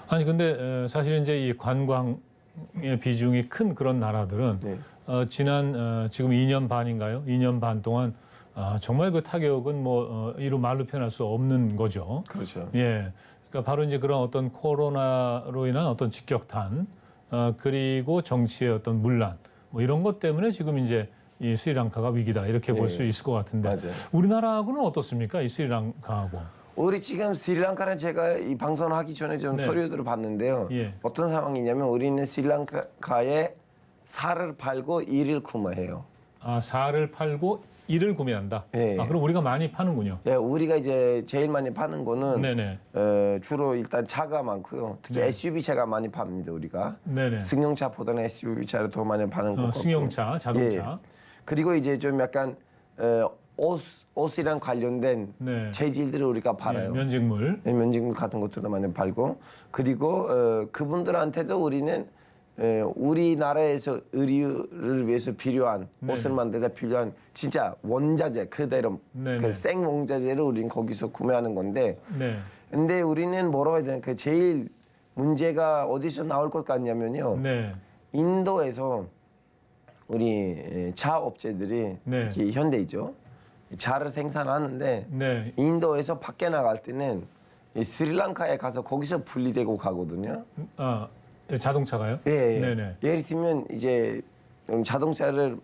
아니 근데 사실 이제 이 관광의 비중이 큰 그런 나라들은 네. 지난 지금 2년 반인가요? 2년 반 동안 정말 그 타격은 이루 말로 표현할 수 없는 거죠. 그렇죠. 예. 그러니까 바로 이제 그런 어떤 코로나로 인한 어떤 직격탄, 그리고 정치의 어떤 문란, 뭐 이런 것 때문에 지금 이제 이 스리랑카가 위기다 이렇게 볼 수 예. 있을 것 같은데 맞아요. 우리나라하고는 어떻습니까? 이 스리랑카하고. 우리 지금 스리랑카는 제가 이 방송을 하기 전에 좀 네. 서류들을 봤는데요. 예. 어떤 상황이냐면 우리는 스리랑카에 살을 팔고 이를 구매해요. 살을 팔고 이를 구매한다. 예. 그럼 우리가 많이 파는군요. 예, 우리가 이제 제일 많이 파는 거는 네네. 주로 일단 차가 많고요. 특히 네. SUV 차가 많이 팝니다 우리가. 네네. 승용차보다는 SUV 차를 더 많이 파는 것 같고. 승용차, 자동차. 그리고 이제 좀 약간 옷이랑 관련된 네. 재질들을 우리가 예, 팔아요. 면직물. 면직물 같은 것들도 많이 팔고, 그리고 그분들한테도 우리는 우리나라에서 의류를 위해서 필요한 네네. 옷을 만들다 필요한 진짜 원자재 그대로 네네. 그 생 원자재를 우리는 거기서 구매하는 건데, 네. 근데 우리는 뭐라고 해야 되나, 그 제일 문제가 어디서 나올 것 같냐면요. 네. 인도에서 우리 차 업체들이 네. 특히 현대이죠. 차를 생산하는데 네. 인도에서 밖에 나갈 때는 이 스리랑카에 가서 거기서 분리되고 가거든요. 자동차가요? 예, 예. 네네. 예를 들면 이제 자동차를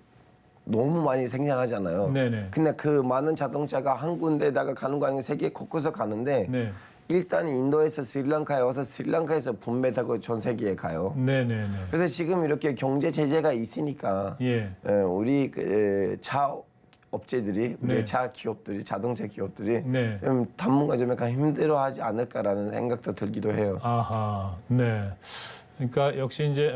너무 많이 생산하잖아요. 네네. 근데 그 많은 자동차가 한 군데다가 가는 거 아니고 세계 곳곳에 가는데 네. 일단 인도에서 스리랑카에 와서 스리랑카에서 분배되고 전 세계에 가요. 네네네. 그래서 지금 이렇게 경제 제재가 있으니까 예. 우리 차 업체들이, 우리 네. 차 기업들이, 자동차 기업들이 네. 당분간 좀 약간 힘들어하지 않을까라는 생각도 들기도 해요. 아하. 네. 그러니까 역시 이제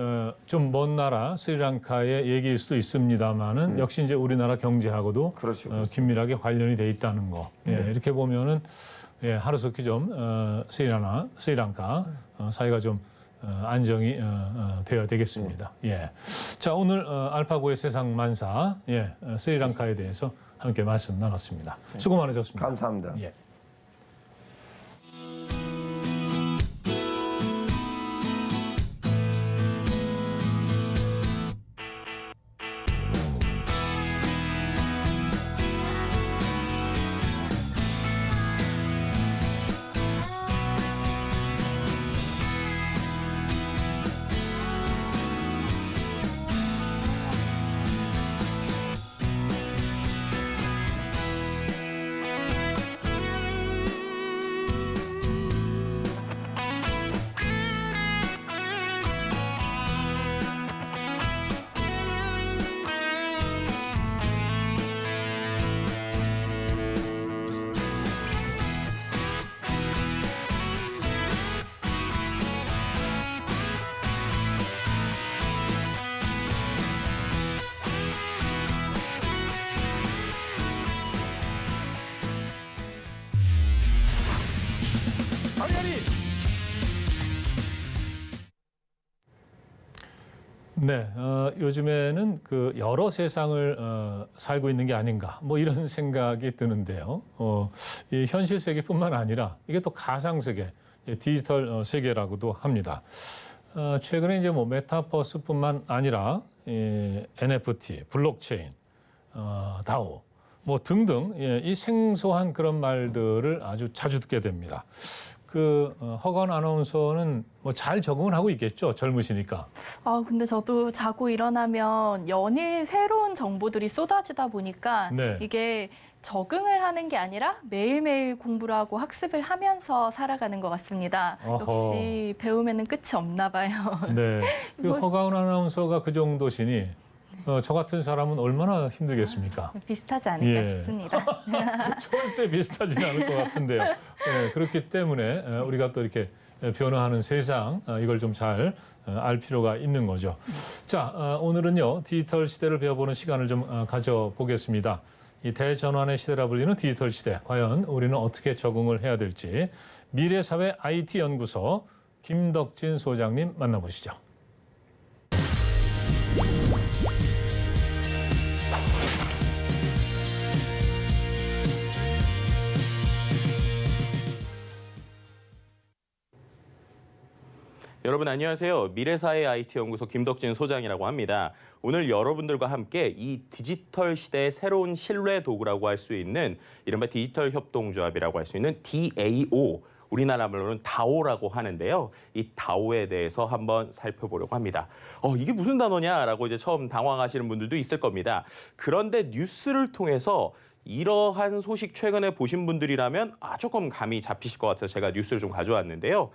좀 먼 나라 스리랑카의 얘기일 수도 있습니다만은 역시 이제 우리나라 경제하고도 그렇죠. 긴밀하게 관련이 돼 있다는 거. 예, 이렇게 보면은 하루속히 좀 스리랑카 사이가 좀 안정이 되어야 되겠습니다. 예. 자, 오늘 알파고의 세상 만사 스리랑카에 대해서 함께 말씀 나눴습니다. 수고 많으셨습니다. 감사합니다. 예. 네, 요즘에는 그 여러 세상을 살고 있는 게 아닌가, 뭐 이런 생각이 드는데요. 이 현실 세계뿐만 아니라 이게 또 가상 세계, 디지털 세계라고도 합니다. 최근에 이제 뭐 메타버스뿐만 아니라 NFT, 블록체인, 다오, 뭐 등등 이 생소한 그런 말들을 아주 자주 듣게 됩니다. 허건 아나운서는 뭐 잘 적응을 하고 있겠죠? 젊으시니까. 근데 저도 자고 일어나면 연일 새로운 정보들이 쏟아지다 보니까 네. 이게 적응을 하는 게 아니라 매일매일 공부를 하고 학습을 하면서 살아가는 것 같습니다. 어허. 역시 배우면은 끝이 없나 봐요. 네. 허가은 아나운서가 그 정도시니 저 같은 사람은 얼마나 힘들겠습니까? 비슷하지 않을까 예. 싶습니다. 절대 비슷하지는 않을 것 같은데요. 그렇기 때문에 우리가 또 이렇게 변화하는 세상 이걸 좀 잘 알 필요가 있는 거죠. 자, 오늘은요 디지털 시대를 배워보는 시간을 좀 가져보겠습니다. 이 대전환의 시대라 불리는 디지털 시대, 과연 우리는 어떻게 적응을 해야 될지 미래사회 IT연구소 김덕진 소장님 만나보시죠. 여러분 안녕하세요. 미래사회 IT연구소 김덕진 소장이라고 합니다. 오늘 여러분들과 함께 이 디지털 시대의 새로운 신뢰 도구라고 할 수 있는 이른바 디지털 협동조합이라고 할 수 있는 DAO, 우리나라 말로는 다오라고 하는데요. 이 다오에 대해서 한번 살펴보려고 합니다. 이게 무슨 단어냐라고 이제 처음 당황하시는 분들도 있을 겁니다. 그런데 뉴스를 통해서 이러한 소식 최근에 보신 분들이라면 조금 감이 잡히실 것 같아서 제가 뉴스를 좀 가져왔는데요.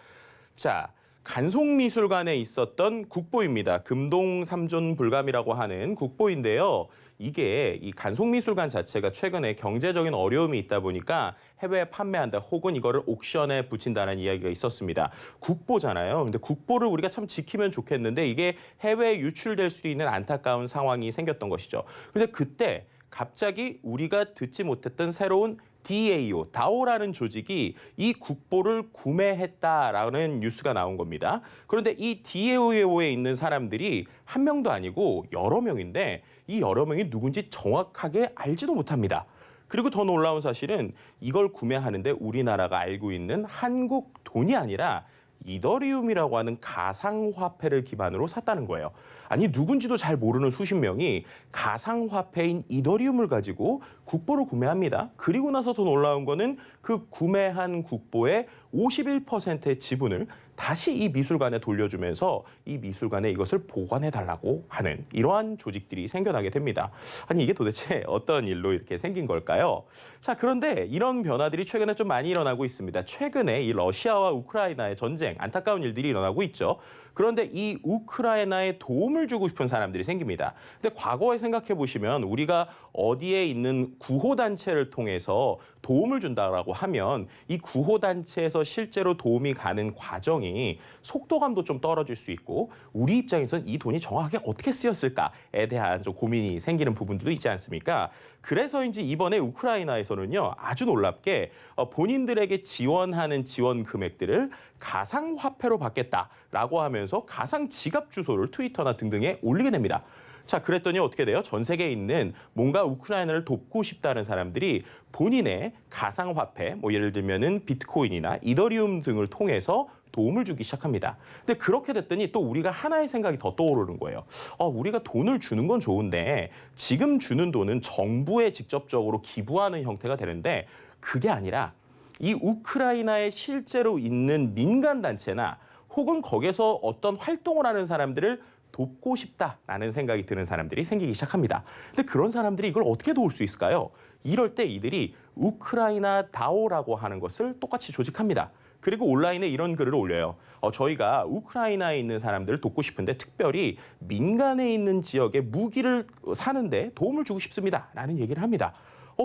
자, 간송미술관에 있었던 국보입니다. 금동 3존 불감이라고 하는 국보인데요. 이게 이 간송미술관 자체가 최근에 경제적인 어려움이 있다 보니까 해외에 판매한다 혹은 이거를 옥션에 붙인다는 이야기가 있었습니다. 국보잖아요. 근데 국보를 우리가 참 지키면 좋겠는데 이게 해외에 유출될 수 있는 안타까운 상황이 생겼던 것이죠. 근데 그때 갑자기 우리가 듣지 못했던 새로운 DAO, 다오라는 조직이 이 국보를 구매했다라는 뉴스가 나온 겁니다. 그런데 이 DAO에 있는 사람들이 한 명도 아니고 여러 명인데 이 여러 명이 누군지 정확하게 알지도 못합니다. 그리고 더 놀라운 사실은 이걸 구매하는데 우리나라가 알고 있는 한국 돈이 아니라 이더리움이라고 하는 가상화폐를 기반으로 샀다는 거예요. 아니 누군지도 잘 모르는 수십 명이 가상화폐인 이더리움을 가지고 국보를 구매합니다. 그리고 나서 더 놀라운 거는 그 구매한 국보의 51%의 지분을 다시 이 미술관에 돌려주면서 이 미술관에 이것을 보관해달라고 하는 이러한 조직들이 생겨나게 됩니다. 아니 이게 도대체 어떤 일로 이렇게 생긴 걸까요? 자, 그런데 이런 변화들이 최근에 좀 많이 일어나고 있습니다. 최근에 이 러시아와 우크라이나의 전쟁, 안타까운 일들이 일어나고 있죠. 그런데 이 우크라이나에 도움을 주고 싶은 사람들이 생깁니다. 근데 과거에 생각해 보시면 우리가 어디에 있는 구호단체를 통해서 도움을 준다라고 하면 이 구호단체에서 실제로 도움이 가는 과정이 속도감도 좀 떨어질 수 있고 우리 입장에서는 이 돈이 정확하게 어떻게 쓰였을까에 대한 좀 고민이 생기는 부분들도 있지 않습니까? 그래서인지 이번에 우크라이나에서는요, 아주 놀랍게 본인들에게 지원하는 지원 금액들을 가상화폐로 받겠다라고 하면서 가상 지갑 주소를 트위터나 등등에 올리게 됩니다. 자, 그랬더니 어떻게 돼요? 전 세계에 있는 뭔가 우크라이나를 돕고 싶다는 사람들이 본인의 가상화폐, 뭐 예를 들면은 비트코인이나 이더리움 등을 통해서 도움을 주기 시작합니다. 근데 그렇게 됐더니 또 우리가 하나의 생각이 더 떠오르는 거예요. 우리가 돈을 주는 건 좋은데 지금 주는 돈은 정부에 직접적으로 기부하는 형태가 되는데 그게 아니라 이 우크라이나에 실제로 있는 민간단체나 혹은 거기서 어떤 활동을 하는 사람들을 돕고 싶다라는 생각이 드는 사람들이 생기기 시작합니다. 근데 그런 사람들이 이걸 어떻게 도울 수 있을까요? 이럴 때 이들이 우크라이나 다오라고 하는 것을 똑같이 조직합니다. 그리고 온라인에 이런 글을 올려요. 저희가 우크라이나에 있는 사람들을 돕고 싶은데 특별히 민간에 있는 지역에 무기를 사는데 도움을 주고 싶습니다. 라는 얘기를 합니다.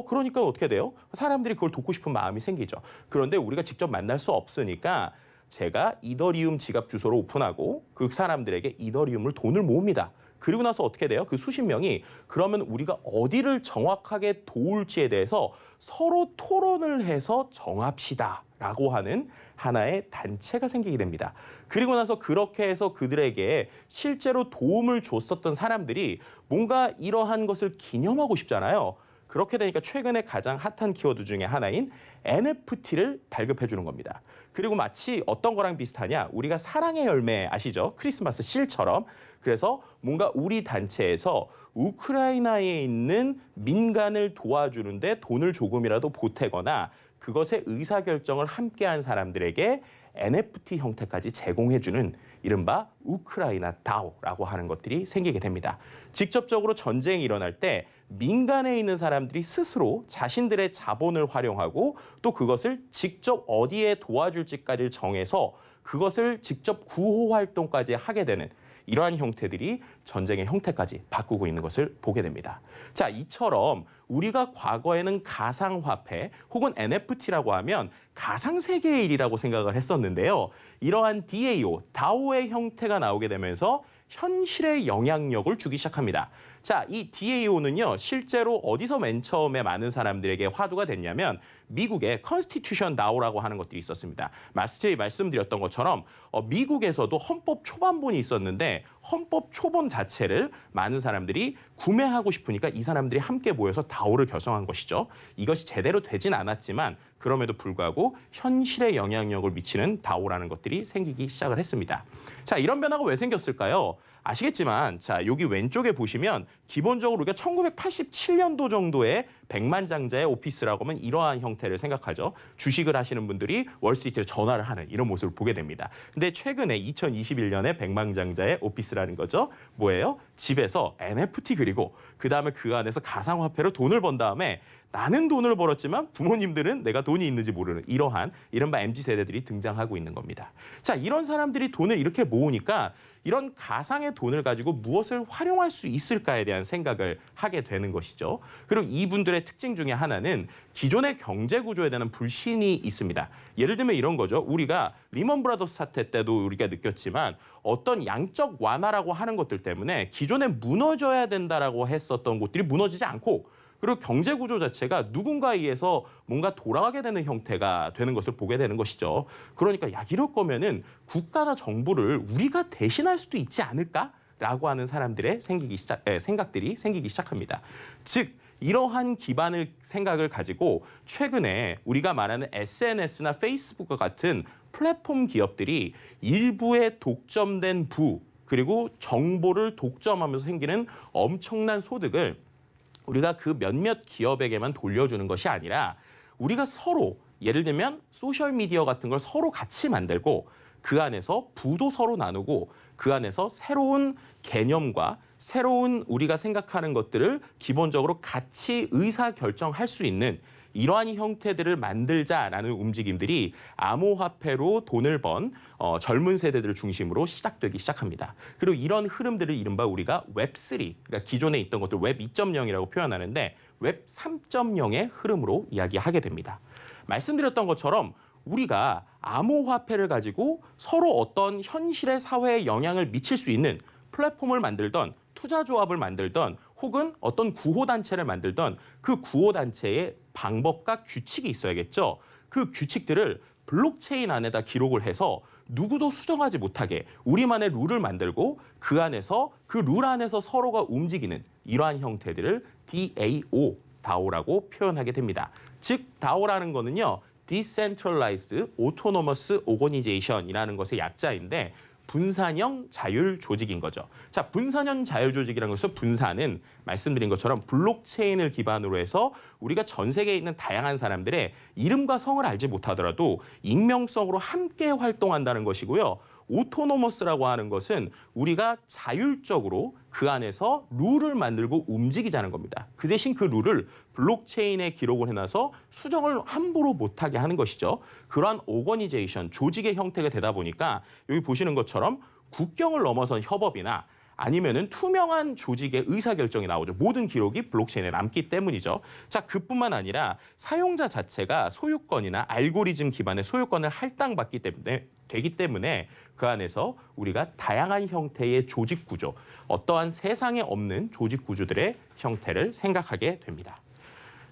그러니까 어떻게 돼요? 사람들이 그걸 돕고 싶은 마음이 생기죠. 그런데 우리가 직접 만날 수 없으니까 제가 이더리움 지갑 주소를 오픈하고 그 사람들에게 이더리움을 돈을 모읍니다. 그리고 나서 어떻게 돼요? 그 수십 명이 그러면 우리가 어디를 정확하게 도울지에 대해서 서로 토론을 해서 정합시다 라고 하는 하나의 단체가 생기게 됩니다. 그리고 나서 그렇게 해서 그들에게 실제로 도움을 줬었던 사람들이 뭔가 이러한 것을 기념하고 싶잖아요. 그렇게 되니까 최근에 가장 핫한 키워드 중에 하나인 NFT를 발급해 주는 겁니다. 그리고 마치 어떤 거랑 비슷하냐? 우리가 사랑의 열매 아시죠? 크리스마스 실처럼. 그래서 뭔가 우리 단체에서 우크라이나에 있는 민간을 도와주는데 돈을 조금이라도 보태거나 그것의 의사결정을 함께한 사람들에게 NFT 형태까지 제공해주는 이른바 우크라이나 다오라고 하는 것들이 생기게 됩니다. 직접적으로 전쟁이 일어날 때 민간에 있는 사람들이 스스로 자신들의 자본을 활용하고 또 그것을 직접 어디에 도와줄지까지 정해서 그것을 직접 구호 활동까지 하게 되는 이러한 형태들이 전쟁의 형태까지 바꾸고 있는 것을 보게 됩니다. 자, 이처럼 우리가 과거에는 가상화폐 혹은 NFT라고 하면 가상세계의 일이라고 생각을 했었는데요. 이러한 DAO, 다오의 형태가 나오게 되면서 현실에 영향력을 주기 시작합니다. 자, 이 DAO는요, 실제로 어디서 맨 처음에 많은 사람들에게 화두가 됐냐면 미국의 컨스티튜션 DAO라고 하는 것들이 있었습니다. 말씀드렸던 것처럼 미국에서도 헌법 초반본이 있었는데 헌법 초본 자체를 많은 사람들이 구매하고 싶으니까 이 사람들이 함께 모여서 DAO를 결성한 것이죠. 이것이 제대로 되진 않았지만 그럼에도 불구하고 현실에 영향력을 미치는 DAO라는 것들이 생기기 시작을 했습니다. 자, 이런 변화가 왜 생겼을까요? 아시겠지만 자, 여기 왼쪽에 보시면 기본적으로 우리가 1987년도 정도의 백만장자의 오피스라고 하면 이러한 형태를 생각하죠. 주식을 하시는 분들이 월스트리트에 전화를 하는 이런 모습을 보게 됩니다. 근데 최근에 2021년에 백만장자의 오피스라는 거죠. 뭐예요? 집에서 NFT 그리고 그다음에 그 안에서 가상화폐로 돈을 번 다음에 나는 돈을 벌었지만 부모님들은 내가 돈이 있는지 모르는 이러한 이른바 MZ세대들이 등장하고 있는 겁니다. 자, 이런 사람들이 돈을 이렇게 모으니까 이런 가상의 돈을 가지고 무엇을 활용할 수 있을까에 대한 생각을 하게 되는 것이죠. 그리고 이분들의 특징 중에 하나는 기존의 경제 구조에 대한 불신이 있습니다. 예를 들면 이런 거죠. 우리가 리먼 브라더스 사태 때도 우리가 느꼈지만 어떤 양적 완화라고 하는 것들 때문에 기존에 무너져야 된다라고 했었던 곳들이 무너지지 않고 그리고 경제 구조 자체가 누군가에 의해서 뭔가 돌아가게 되는 형태가 되는 것을 보게 되는 것이죠. 그러니까 야, 이럴 거면은 국가나 정부를 우리가 대신할 수도 있지 않을까라고 하는 사람들의 생각들이 생기기 시작합니다. 즉 이러한 기반을 생각을 가지고 최근에 우리가 말하는 SNS나 페이스북과 같은 플랫폼 기업들이 일부의 독점된 부 그리고 정보를 독점하면서 생기는 엄청난 소득을 우리가 그 몇몇 기업에게만 돌려주는 것이 아니라 우리가 서로 예를 들면 소셜미디어 같은 걸 서로 같이 만들고 그 안에서 부도 서로 나누고 그 안에서 새로운 개념과 새로운 우리가 생각하는 것들을 기본적으로 같이 의사결정할 수 있는 이러한 형태들을 만들자라는 움직임들이 암호화폐로 돈을 번 젊은 세대들을 중심으로 시작되기 시작합니다. 그리고 이런 흐름들을 이른바 우리가 웹3, 그러니까 기존에 있던 것들 웹 2.0이라고 표현하는데 웹 3.0의 흐름으로 이야기하게 됩니다. 말씀드렸던 것처럼 우리가 암호화폐를 가지고 서로 어떤 현실의 사회에 영향을 미칠 수 있는 플랫폼을 만들던 투자조합을 만들던 혹은 어떤 구호단체를 만들던 그 구호단체의 방법과 규칙이 있어야겠죠. 그 규칙들을 블록체인 안에다 기록을 해서 누구도 수정하지 못하게 우리만의 룰을 만들고 그 안에서 그 룰 안에서 서로가 움직이는 이러한 형태들을 DAO, DAO라고 표현하게 됩니다. 즉 DAO라는 거는요. Decentralized Autonomous Organization이라는 것의 약자인데 분산형 자율 조직인 거죠. 자, 분산형 자율 조직이라는 것은 분산은 말씀드린 것처럼 블록체인을 기반으로 해서 우리가 전 세계에 있는 다양한 사람들의 이름과 성을 알지 못하더라도 익명성으로 함께 활동한다는 것이고요. 오토노머스라고 하는 것은 우리가 자율적으로 그 안에서 룰을 만들고 움직이자는 겁니다. 그 대신 그 룰을 블록체인에 기록을 해놔서 수정을 함부로 못하게 하는 것이죠. 그러한 오거니제이션, 조직의 형태가 되다 보니까 여기 보시는 것처럼 국경을 넘어선 협업이나 아니면은 투명한 조직의 의사결정이 나오죠. 모든 기록이 블록체인에 남기 때문이죠. 자, 그뿐만 아니라 사용자 자체가 소유권이나 알고리즘 기반의 소유권을 할당받기 때문에 그 안에서 우리가 다양한 형태의 조직 구조, 어떠한 세상에 없는 조직 구조들의 형태를 생각하게 됩니다.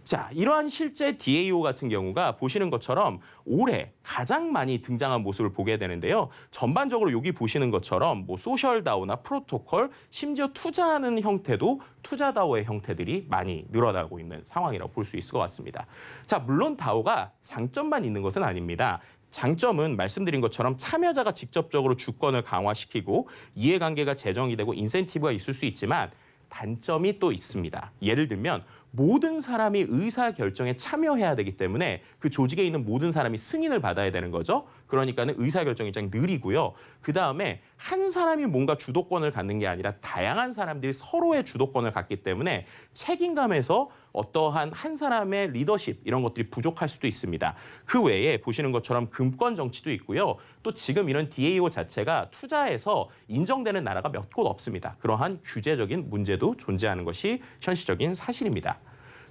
자, 이러한 실제 DAO 같은 경우가 보시는 것처럼 올해 가장 많이 등장한 모습을 보게 되는데요. 전반적으로 여기 보시는 것처럼 뭐 소셜 다오나 프로토콜, 심지어 투자하는 형태도 투자 다오의 형태들이 많이 늘어나고 있는 상황이라고 볼 수 있을 것 같습니다. 자, 물론 다오가 장점만 있는 것은 아닙니다. 장점은 말씀드린 것처럼 참여자가 직접적으로 주권을 강화시키고 이해관계가 재정이 되고 인센티브가 있을 수 있지만 단점이 또 있습니다. 예를 들면 모든 사람이 의사결정에 참여해야 되기 때문에 그 조직에 있는 모든 사람이 승인을 받아야 되는 거죠. 그러니까는 의사결정이 좀 느리고요. 그다음에 한 사람이 뭔가 주도권을 갖는 게 아니라 다양한 사람들이 서로의 주도권을 갖기 때문에 책임감에서 어떠한 한 사람의 리더십 이런 것들이 부족할 수도 있습니다. 그 외에 보시는 것처럼 금권 정치도 있고요. 또 지금 이런 DAO 자체가 투자에서 인정되는 나라가 몇 곳 없습니다. 그러한 규제적인 문제도 존재하는 것이 현실적인 사실입니다.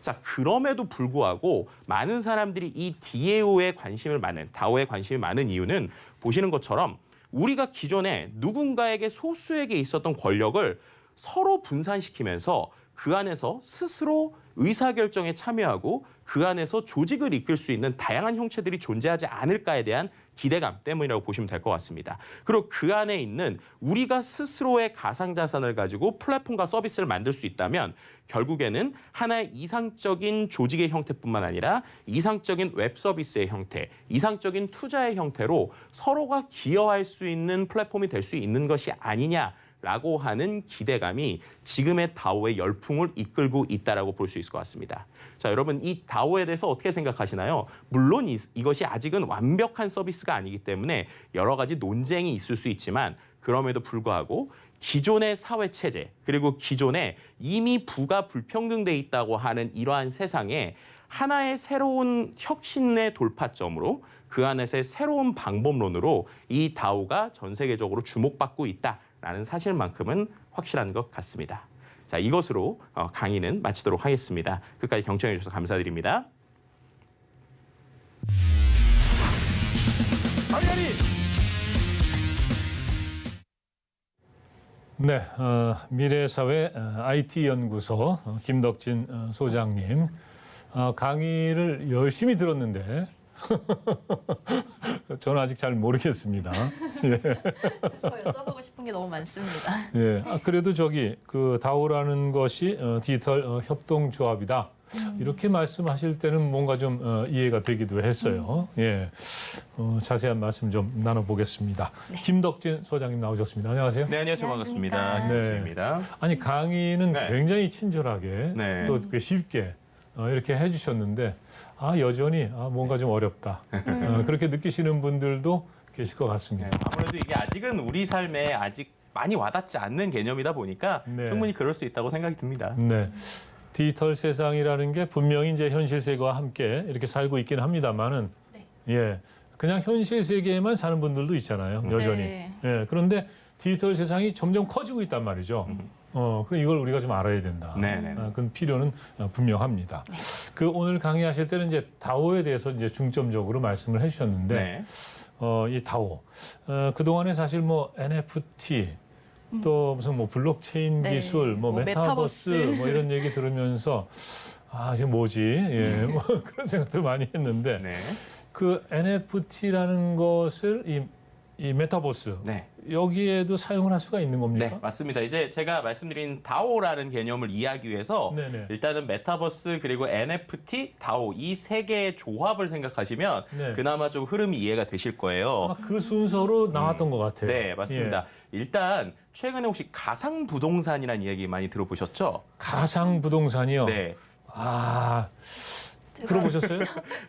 자, 그럼에도 불구하고 많은 사람들이 이 DAO에 관심을 많은, DAO에 관심이 많은 이유는 보시는 것처럼 우리가 기존에 누군가에게 소수에게 있었던 권력을 서로 분산시키면서 그 안에서 스스로 의사결정에 참여하고 그 안에서 조직을 이끌 수 있는 다양한 형체들이 존재하지 않을까에 대한 기대감 때문이라고 보시면 될 것 같습니다. 그리고 그 안에 있는 우리가 스스로의 가상자산을 가지고 플랫폼과 서비스를 만들 수 있다면 결국에는 하나의 이상적인 조직의 형태뿐만 아니라 이상적인 웹 서비스의 형태, 이상적인 투자의 형태로 서로가 기여할 수 있는 플랫폼이 될 수 있는 것이 아니냐라고 하는 기대감이 지금의 다오의 열풍을 이끌고 있다라고 볼 수 있을 것 같습니다. 자, 여러분 이 다오에 대해서 어떻게 생각하시나요? 물론 이것이 아직은 완벽한 서비스가 아니기 때문에 여러 가지 논쟁이 있을 수 있지만 그럼에도 불구하고 기존의 사회 체제 그리고 기존에 이미 부가 불평등돼 있다고 하는 이러한 세상에 하나의 새로운 혁신의 돌파점으로 그 안에서의 새로운 방법론으로 이 다오가 전 세계적으로 주목받고 있다라는 사실만큼은 확실한 것 같습니다. 자, 이것으로 강의는 마치도록 하겠습니다. 끝까지 경청해 주셔서 감사드립니다. 네, 미래사회 IT연구소 김덕진 소장님 강의를 열심히 들었는데 저는 아직 잘 모르겠습니다. 예. 더 여쭤보고 싶은 게 너무 많습니다. 예. 그래도 그 다오라는 것이 디지털 협동조합이다. 이렇게 말씀하실 때는 뭔가 좀 이해가 되기도 했어요. 예. 자세한 말씀 좀 나눠보겠습니다. 네. 김덕진 소장님 나오셨습니다. 안녕하세요. 네, 안녕하세요. 반갑습니다. 네. 김덕진입니다. 아니 강의는 네. 굉장히 친절하게 네. 또 쉽게 이렇게 해주셨는데 여전히 뭔가 좀 어렵다. 그렇게 느끼시는 분들도 계실 것 같습니다. 아무래도 이게 아직은 우리 삶에 아직 많이 와닿지 않는 개념이다 보니까 네. 충분히 그럴 수 있다고 생각이 듭니다. 네. 디지털 세상이라는 게 분명히 이제 현실 세계와 함께 이렇게 살고 있긴 합니다만은 네. 예. 그냥 현실 세계에만 사는 분들도 있잖아요. 여전히. 네. 예. 그런데 디지털 세상이 점점 커지고 있단 말이죠. 그럼 이걸 우리가 좀 알아야 된다. 네네. 그 필요는 분명합니다. 그 오늘 강의하실 때는 이제 다오에 대해서 이제 중점적으로 말씀을 해주셨는데, 네. 이 다오 그 동안에 사실 뭐 NFT 또 무슨 뭐 블록체인 네. 기술, 뭐 뭐 메타버스 메타버스. 뭐 이런 얘기 들으면서 이게 뭐지? 예, 뭐 그런 생각도 많이 했는데 네. 그 NFT라는 것을 이 메타버스 네. 여기에도 사용을 할 수가 있는 겁니까? 네, 맞습니다. 이제 제가 말씀드린 다오라는 개념을 이해하기 위해서 네네. 일단은 메타버스 그리고 NFT, 다오 이 세 개의 조합을 생각하시면 네. 그나마 좀 흐름이 이해가 되실 거예요. 그 순서로 나왔던 것 같아요. 네, 맞습니다. 일단 최근에 혹시 가상 부동산이라는 이야기 많이 들어보셨죠? 가상 부동산이요. 네. 들어보셨어요?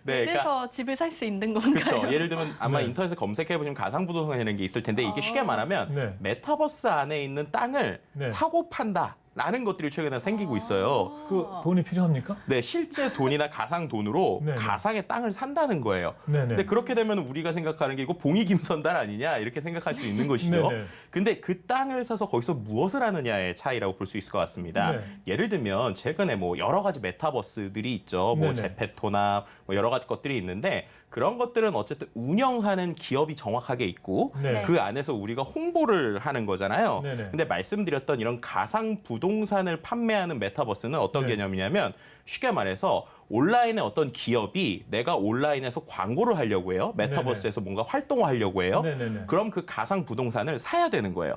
네, 웹에서 집을 살 수 있는 건가요? 그렇죠. 예를 들면 아마 네. 인터넷에 검색해 보시면 가상 부동산이라는 게 있을 텐데 이게 쉽게 말하면 네. 메타버스 안에 있는 땅을 네. 사고 판다라는 것들이 최근에 생기고 있어요. 그 돈이 필요합니까? 네, 실제 돈이나 가상 돈으로 네네. 가상의 땅을 산다는 거예요. 네네. 근데 그렇게 되면 우리가 생각하는 게 이거 봉이김선달 아니냐 이렇게 생각할 수 있는 것이죠. 네네. 근데 그 땅을 사서 거기서 무엇을 하느냐의 차이라고 볼 수 있을 것 같습니다. 네. 예를 들면 최근에 뭐 여러 가지 메타버스들이 있죠. 뭐 네네. 제페토나 뭐 여러 가지 것들이 있는데 그런 것들은 어쨌든 운영하는 기업이 정확하게 있고 네. 그 안에서 우리가 홍보를 하는 거잖아요. 네네. 근데 말씀드렸던 이런 가상 부동산을 판매하는 메타버스는 어떤 네. 개념이냐면 쉽게 말해서 온라인의 어떤 기업이 내가 온라인에서 광고를 하려고 해요. 메타버스에서 뭔가 활동을 하려고 해요. 네네네. 그럼 그 가상 부동산을 사야 되는 거예요.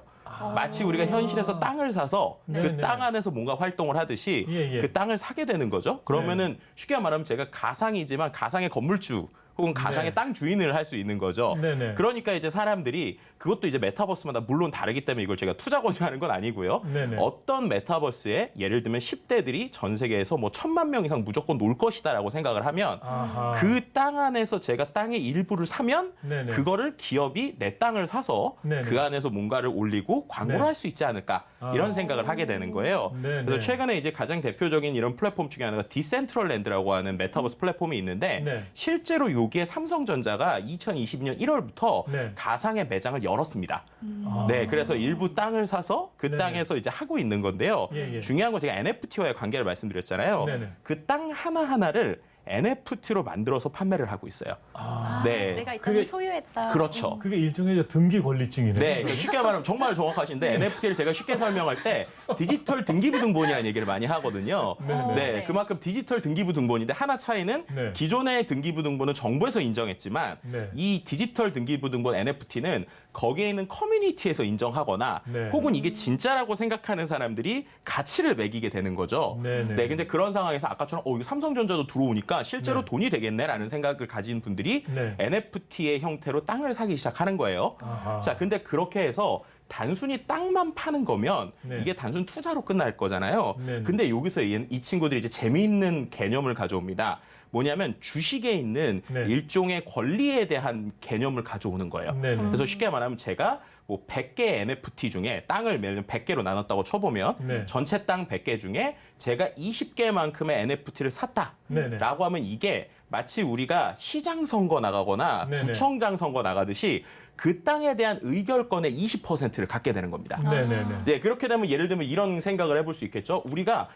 마치 우리가 현실에서 땅을 사서 네네. 그 땅 안에서 뭔가 활동을 하듯이 예. 그 땅을 사게 되는 거죠. 그러면은 쉽게 말하면 제가 가상이지만 가상의 건물주 혹은 가상의 네. 땅 주인을 할 수 있는 거죠. 네네. 그러니까 이제 사람들이 그것도 이제 메타버스마다 물론 다르기 때문에 이걸 제가 투자 권유하는 건 아니고요. 네네. 어떤 메타버스에 예를 들면 10대들이 전 세계에서 뭐 1,000만 명 이상 무조건 놀 것이다라고 생각을 하면 아하. 그 땅 안에서 제가 땅의 일부를 사면 네네. 그거를 기업이 내 땅을 사서 네네. 그 안에서 뭔가를 올리고 광고를 네. 할 수 있지 않을까 이런 생각을 하게 되는 거예요. 네네. 그래서 최근에 이제 가장 대표적인 이런 플랫폼 중에 하나가 디센트럴랜드라고 하는 메타버스 플랫폼이 있는데 네. 실제로 여기에 삼성전자가 2022년 1월부터 네. 가상의 매장을 열었습니다. 아. 네, 그래서 일부 땅을 사서 그 네네. 땅에서 이제 하고 있는 건데요. 예. 중요한 건 제가 NFT와의 관계를 말씀드렸잖아요. 네네. 그 땅 하나하나를 NFT로 만들어서 판매를 하고 있어요. 아, 네. 내가 이 그게- 땅을 소유했다. 그렇죠. 그게 일종의 등기 권리증이네요. 네, 그러니까 쉽게 말하면 정말 정확하신데 NFT를 제가 쉽게 설명할 때 디지털 등기부등본이라는 얘기를 많이 하거든요. 네, 네, 네. 그만큼 디지털 등기부등본인데 하나 차이는 네. 기존의 등기부등본은 정부에서 인정했지만 네. 이 디지털 등기부등본 NFT는 거기에 있는 커뮤니티에서 인정하거나 네. 혹은 이게 진짜라고 생각하는 사람들이 가치를 매기게 되는 거죠. 네네. 네, 근데 그런 상황에서 아까처럼 이거 삼성전자도 들어오니까 실제로 네. 돈이 되겠네라는 생각을 가진 분들이 네. NFT의 형태로 땅을 사기 시작하는 거예요. 아하. 자, 근데 그렇게 해서 단순히 땅만 파는 거면 네. 이게 단순 투자로 끝날 거잖아요. 네네. 근데 여기서 이 친구들이 이제 재미있는 개념을 가져옵니다. 뭐냐면 주식에 있는 네. 일종의 권리에 대한 개념을 가져오는 거예요. 네네. 그래서 쉽게 말하면 제가 뭐 100개 NFT 중에 땅을 예를 들면 100개로 나눴다고 쳐보면 네. 전체 땅 100개 중에 제가 20개만큼의 NFT를 샀다라고 네네. 하면 이게 마치 우리가 시장 선거 나가거나 네네. 구청장 선거 나가듯이 그 땅에 대한 의결권의 20%를 갖게 되는 겁니다. 네네네. 네, 그렇게 되면 예를 들면 이런 생각을 해볼 수 있겠죠. 우리가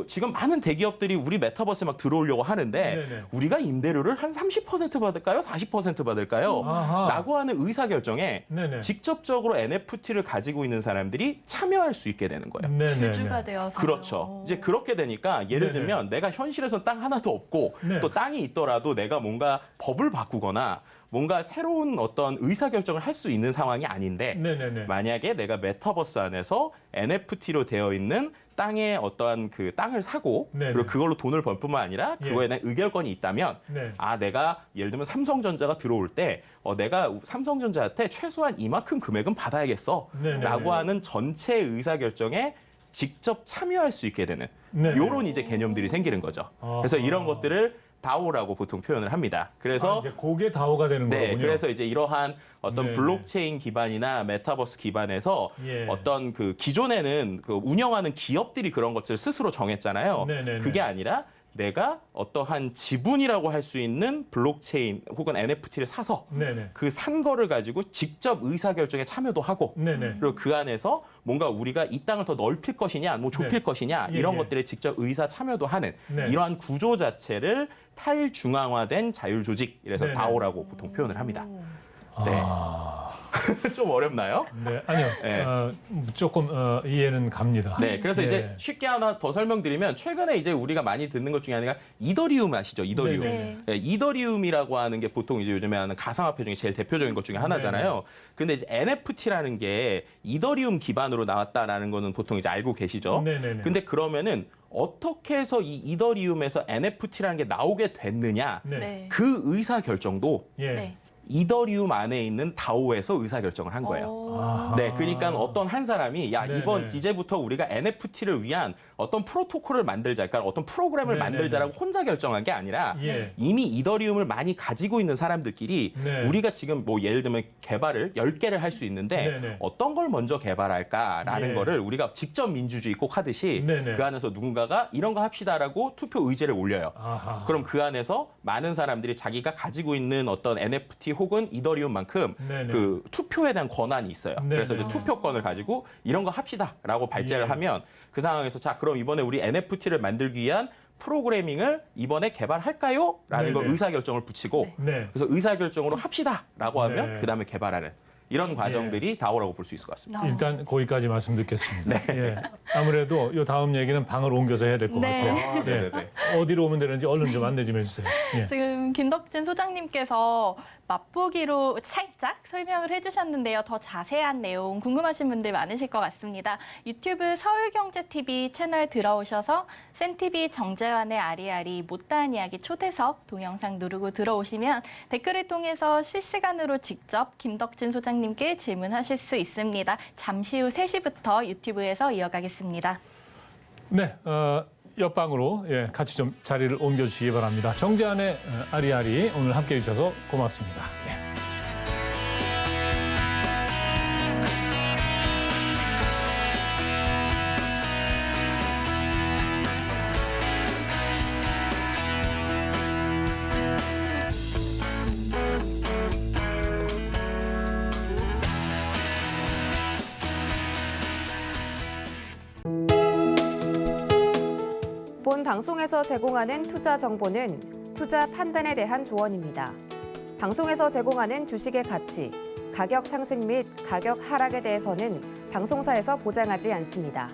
지금 많은 대기업들이 우리 메타버스에 막 들어오려고 하는데 네네. 우리가 임대료를 한 30% 받을까요? 40% 받을까요? 아하. 라고 하는 의사결정에 네네. 직접적으로 NFT를 가지고 있는 사람들이 참여할 수 있게 되는 거예요. 네네네. 주주가 되어서. 그렇죠. 이제 그렇게 되니까 예를 네네. 들면 내가 현실에서 땅 하나도 없고 네. 또 땅이 있더라도 내가 뭔가 법을 바꾸거나 뭔가 새로운 어떤 의사결정을 할 수 있는 상황이 아닌데 네네네. 만약에 내가 메타버스 안에서 NFT로 되어 있는 땅의 어떠한 그 땅을 사고 네네. 그리고 그걸로 돈을 벌 뿐만 아니라 예. 그거에 대한 의결권이 있다면 네. 아 내가 예를 들면 삼성전자가 들어올 때 내가 삼성전자한테 최소한 이만큼 금액은 받아야겠어 네네네. 라고 하는 전체 의사결정에 직접 참여할 수 있게 되는 네네. 요런 이제 개념들이 생기는 거죠. 그래서 아하. 이런 것들을 DAO라고 보통 표현을 합니다. 그래서 이제 그게 다오가 되는 네, 거군요. 그래서 이제 이러한 어떤 네네. 블록체인 기반이나 메타버스 기반에서 예. 어떤 그 기존에는 그 운영하는 기업들이 그런 것을 스스로 정했잖아요. 네네네. 그게 아니라 내가 어떠한 지분이라고 할 수 있는 블록체인 혹은 NFT를 사서 네네. 그 산 거를 가지고 직접 의사결정에 참여도 하고 네네. 그리고 그 안에서 뭔가 우리가 이 땅을 더 넓힐 것이냐, 뭐 좁힐 네. 것이냐 예, 이런 예. 것들에 직접 의사 참여도 하는 네. 이러한 구조 자체를 탈중앙화된 자율 조직, 이래서 네네. DAO라고 보통 표현을 합니다. 네. 아, 좀 어렵나요? 네, 아니요. 네. 조금 이해는 갑니다. 네, 그래서 예. 이제 쉽게 하나 더 설명드리면 최근에 이제 우리가 많이 듣는 것 중에 하나가 이더리움 아시죠? 이더리움. 네네. 네. 네, 이더리움이라고 하는 게 보통 이제 요즘에 하는 가상화폐 중에 제일 대표적인 것 중에 하나잖아요. 근데 이제 NFT라는 게 이더리움 기반으로 나왔다라는 거는 보통 이제 알고 계시죠? 네네네. 근데 그러면은 어떻게 해서 이 이더리움에서 NFT라는 게 나오게 됐느냐? 네. 네. 그 의사 결정도 예. 네. 이더리움 안에 있는 DAO에서 의사 결정을 한 거예요. 아하. 네, 그러니까 어떤 한 사람이 야 네네. 이번 이제부터 우리가 NFT를 위한 어떤 프로토콜을 만들자, 그러니까 어떤 프로그램을 네네네. 만들자라고 혼자 결정한 게 아니라 예. 이미 이더리움을 많이 가지고 있는 사람들끼리 네. 우리가 지금 뭐 예를 들면 개발을 10개를 할 수 있는데 네네. 어떤 걸 먼저 개발할까라는 예. 거를 우리가 직접 민주주의 꼭 하듯이 네네. 그 안에서 누군가가 이런 거 합시다라고 투표 의제를 올려요. 아하. 그럼 그 안에서 많은 사람들이 자기가 가지고 있는 어떤 NFT 혹은 이더리움만큼 네네. 그 투표에 대한 권한이 있어요. 네네. 그래서 이제 투표권을 가지고 이런 거 합시다라고 발제를 예. 하면 그 상황에서 자 그럼 이번에 우리 NFT를 만들기 위한 프로그래밍을 이번에 개발할까요? 라는 걸 네네. 의사결정을 붙이고 네. 그래서 의사결정으로 합시다라고 하면 네. 그다음에 개발하는 이런 과정들이 DAO라고 볼 수 있을 것 같습니다. 일단 거기까지 말씀 듣겠습니다. 네. 예. 아무래도 요 다음 얘기는 방을 옮겨서 해야 될 것 네. 같아요. 예. 네네네. 어디로 오면 되는지 얼른 좀 안내 좀 해주세요. 예. 지금 김덕진 소장님께서 맛보기로 살짝 설명을 해주셨는데요. 더 자세한 내용 궁금하신 분들 많으실 것 같습니다. 유튜브 서울경제TV 채널 들어오셔서 센TV 정재환의 아리아리 못다한 이야기 초대석 동영상 누르고 들어오시면 댓글을 통해서 실시간으로 직접 김덕진 소장님께 질문하실 수 있습니다. 잠시 후 3시부터 유튜브에서 이어가겠습니다. 네, 옆방으로 같이 좀 자리를 옮겨주시기 바랍니다. 정재환의 아리아리 오늘 함께해 주셔서 고맙습니다. 예. 본 방송에서 제공하는 투자 정보는 투자 판단에 대한 조언입니다. 방송에서 제공하는 주식의 가치, 가격 상승 및 가격 하락에 대해서는 방송사에서 보장하지 않습니다.